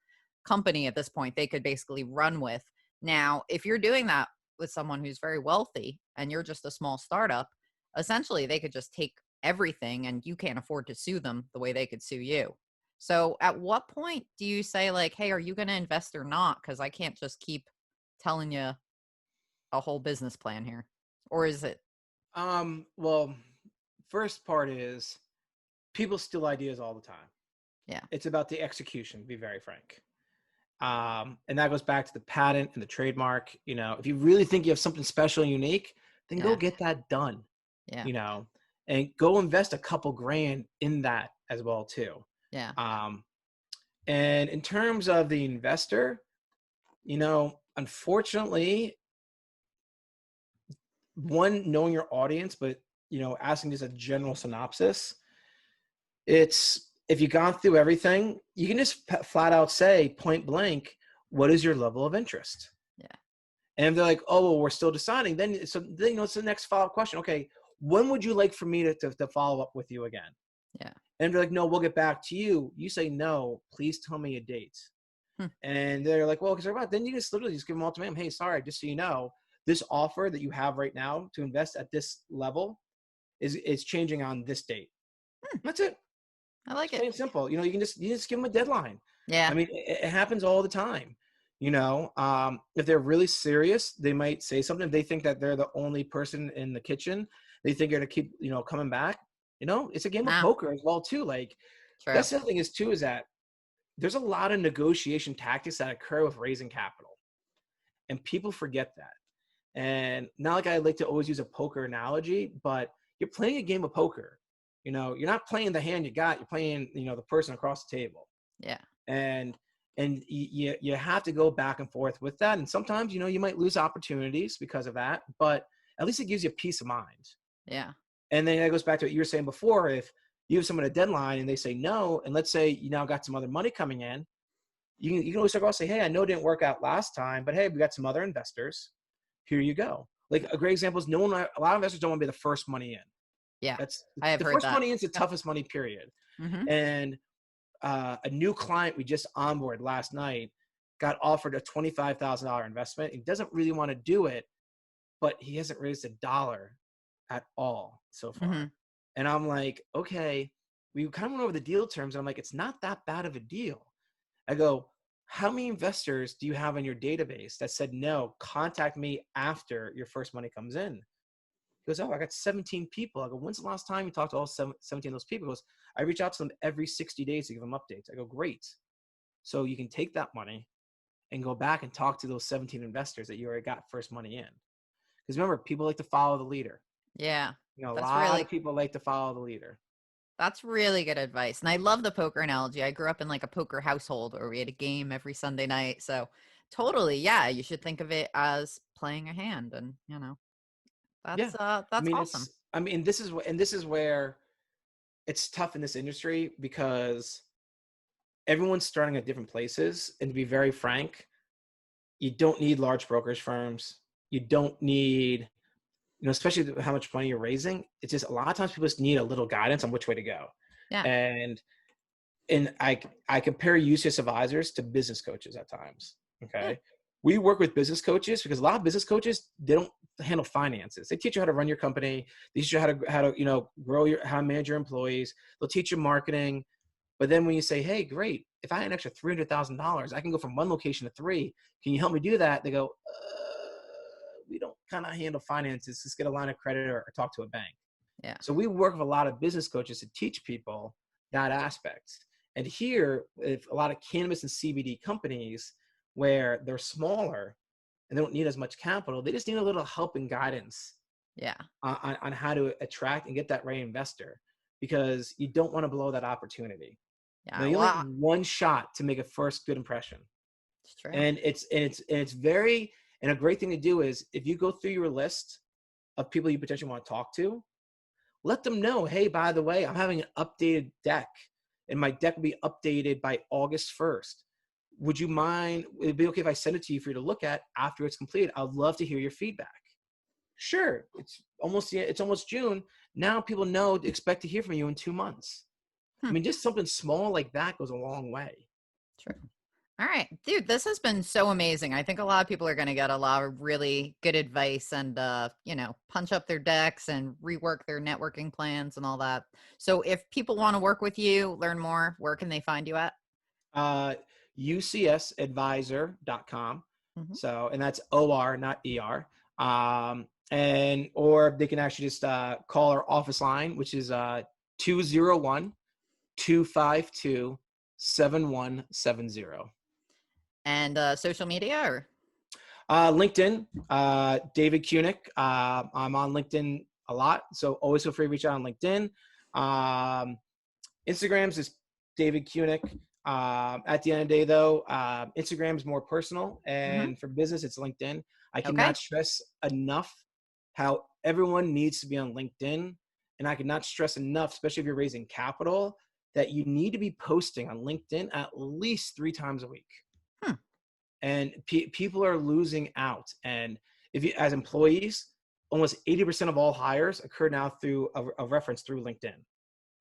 S2: company at this point they could basically run with. Now, if you're doing that with someone who's very wealthy and you're just a small startup, essentially they could just take everything and you can't afford to sue them the way they could sue you. So at what point do you say like, hey, are you going to invest or not? Because I can't just keep telling you a whole business plan here. Or is it?
S1: Well, first part is people steal ideas all the time.
S2: Yeah.
S1: It's about the execution, to be very frank. And that goes back to the patent and the trademark. You know, if you really think you have something special and unique, then go get that done.
S2: Yeah.
S1: You know, and go invest a couple grand in that as well too.
S2: Yeah.
S1: And in terms of the investor, you know, unfortunately, one, knowing your audience, but, you know, asking just a general synopsis, it's, if you've gone through everything, you can just flat out say point blank, what is your level of interest?
S2: Yeah.
S1: And if they're like, oh, well, we're still deciding, then you know, it's the next follow-up question. Okay, when would you like for me to follow up with you again?
S2: Yeah.
S1: And they're like, no, we'll get back to you. You say, no, please tell me a date. And they're like, well, because they're about, then you just literally just give them an ultimatum. Hey, sorry, just so you know, this offer that you have right now to invest at this level is changing on this date. That's it.
S2: I like
S1: it's
S2: it.
S1: Simple. You know, you just give them a deadline.
S2: Yeah.
S1: I mean, it happens all the time. You know, if they're really serious, they might say something. If they think that they're the only person in the kitchen, they think they're going to keep, you know, coming back. You know, it's a game of poker as well, too. Like,
S2: True.
S1: That's the other thing is, too, is that there's a lot of negotiation tactics that occur with raising capital. And people forget that. And not like I like to always use a poker analogy, but you're playing a game of poker. You know, you're not playing the hand you got. You're playing, you know, the person across the table.
S2: Yeah.
S1: And you have to go back and forth with that. And sometimes, you know, you might lose opportunities because of that, but at least it gives you peace of mind.
S2: Yeah.
S1: And then that goes back to what you were saying before. If you have someone a deadline and they say no, and let's say you now got some other money coming in, you can always start off and say, hey, I know it didn't work out last time, but hey, we got some other investors. Here you go. Like a great example is a lot of investors don't want to be the first money in.
S2: Yeah.
S1: I have heard that. The first money in is the toughest money period.
S2: Mm-hmm.
S1: And a new client we just onboarded last night got offered a $25,000 investment. He doesn't really want to do it, but he hasn't raised a dollar at all so far.
S2: Mm-hmm.
S1: And I'm like, okay, we kind of went over the deal terms. And I'm like, it's not that bad of a deal. I go, how many investors do you have in your database that said, no, contact me after your first money comes in? He goes, oh, I got 17 people. I go, when's the last time you talked to all 17 of those people? He goes, I reach out to them every 60 days to give them updates. I go, great. So you can take that money and go back and talk to those 17 investors that you already got first money in. Because remember, people like to follow the leader.
S2: Yeah.
S1: You know, a lot of people like to follow the leader.
S2: That's really good advice. And I love the poker analogy. I grew up in like a poker household where we had a game every Sunday night. So totally, yeah, you should think of it as playing a hand, and
S1: Yeah. I
S2: that's
S1: mean,
S2: awesome.
S1: this is where it's tough in this industry because everyone's starting at different places. And to be very frank, you don't need large brokerage firms. You don't need, especially how much money you're raising. It's just a lot of times people just need a little guidance on which way to go.
S2: Yeah.
S1: And I compare UCS advisors to business coaches at times.
S2: Yeah.
S1: Okay. We work with business coaches because a lot of business coaches, they don't handle finances. They teach you how to run your company. They teach you how to how to manage your employees. They'll teach you marketing. But then when you say, hey, great, if I had an extra $300,000, I can go from one location to three. Can you help me do that? They go, we don't kind of handle finances. Just get a line of credit or talk to a bank.
S2: Yeah.
S1: So we work with a lot of business coaches to teach people that aspect. And here, with a lot of cannabis and CBD companies where they're smaller and they don't need as much capital, they just need a little help and guidance
S2: Yeah.
S1: on how to attract and get that right investor, because you don't want to blow that opportunity.
S2: Yeah.
S1: You only have
S2: Well,
S1: one shot to make a first good impression.
S2: it's true.
S1: And it's very, and a great thing to do is if you go through your list of people you potentially want to talk to, let them know, hey, by the way, I'm having an updated deck, and my deck will be updated by August 1st. Would you mind? It'd be okay if I send it to you for you to look at after it's completed. I'd love to hear your feedback. Sure, it's almost June. Now people know to expect to hear from you in 2 months. I
S2: Hmm.
S1: mean, just something small like that goes a long way.
S2: True. All right, dude, this has been so amazing. I think a lot of people are going to get a lot of really good advice and, punch up their decks and rework their networking plans and all that. So if people want to work with you, learn more, where can they find you at?
S1: Uh, UCSadvisor.com.
S2: Hmm.
S1: So, and that's OR, not ER. Or they can actually just call our office line, which is 201 252 7170.
S2: And social media or?
S1: LinkedIn, David Cunic. I'm on LinkedIn a lot, so always feel free to reach out on LinkedIn. Instagram's is David Cunic. At the end of the day, though, Instagram is more personal,
S2: Hmm.
S1: and for business, it's LinkedIn. I
S2: Okay.
S1: cannot stress enough how everyone needs to be on LinkedIn, and I cannot stress enough, especially if you're raising capital, that you need to be posting on LinkedIn at least 3 times a week.
S2: Hmm.
S1: And people are losing out. And if you, as employees, almost 80% of all hires occur now through a reference through LinkedIn.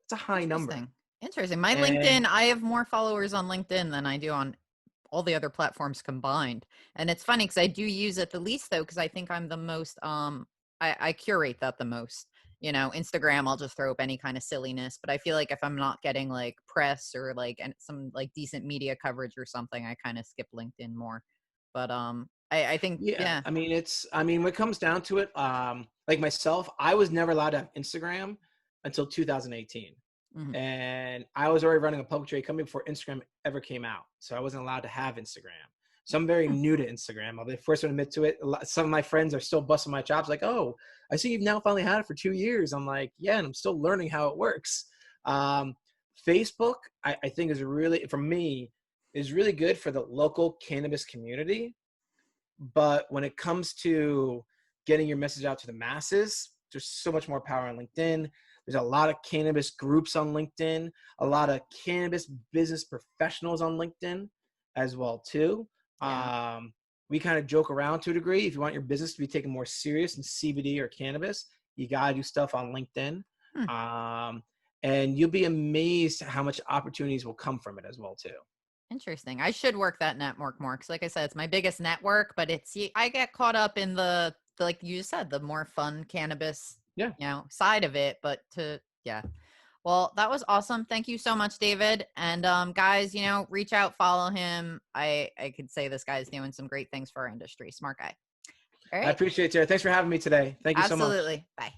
S1: It's a high number.
S2: Interesting. Interesting. My
S1: And
S2: LinkedIn, I have more followers on LinkedIn than I do on all the other platforms combined. And it's funny because I do use it the least though, because I think I'm the most I curate that the most. Instagram, I'll just throw up any kind of silliness. But I feel like if I'm not getting like press or like and some like decent media coverage or something, I kind of skip LinkedIn more. But I think
S1: yeah,
S2: yeah.
S1: when it comes down to it, like myself, I was never allowed to have Instagram until 2018.
S2: Mhm.
S1: And I was already running a public trade company before Instagram ever came out. So I wasn't allowed to have Instagram. So I'm very
S2: Hmm.
S1: new to Instagram. I'll be the first one to admit to it. Some of my friends are still busting my chops like, oh, I see you've now finally had it for 2 years. I'm like, yeah, and I'm still learning how it works. Um, Facebook, I think is really, for me, is really good for the local cannabis community. But when it comes to getting your message out to the masses, there's so much more power on LinkedIn. There's a lot of cannabis groups on LinkedIn, a lot of cannabis business professionals on LinkedIn as well too.
S2: Yeah.
S1: We kind of joke around to a degree. If you want your business to be taken more serious in CBD or cannabis, you gotta do stuff on LinkedIn,
S2: Hmm.
S1: and you'll be amazed how much opportunities will come from it as well too.
S2: Interesting. I should work that network more because, like I said, it's my biggest network. But I get caught up in like you said, the more fun cannabis,
S1: Yeah,
S2: side of it. But yeah. Well, that was awesome. Thank you so much, David. And guys, reach out, follow him. I could say this guy's doing some great things for our industry. Smart guy. All
S1: I
S2: right.
S1: appreciate it, Tara. Thanks for having me today. Thank you so much.
S2: Absolutely. Bye.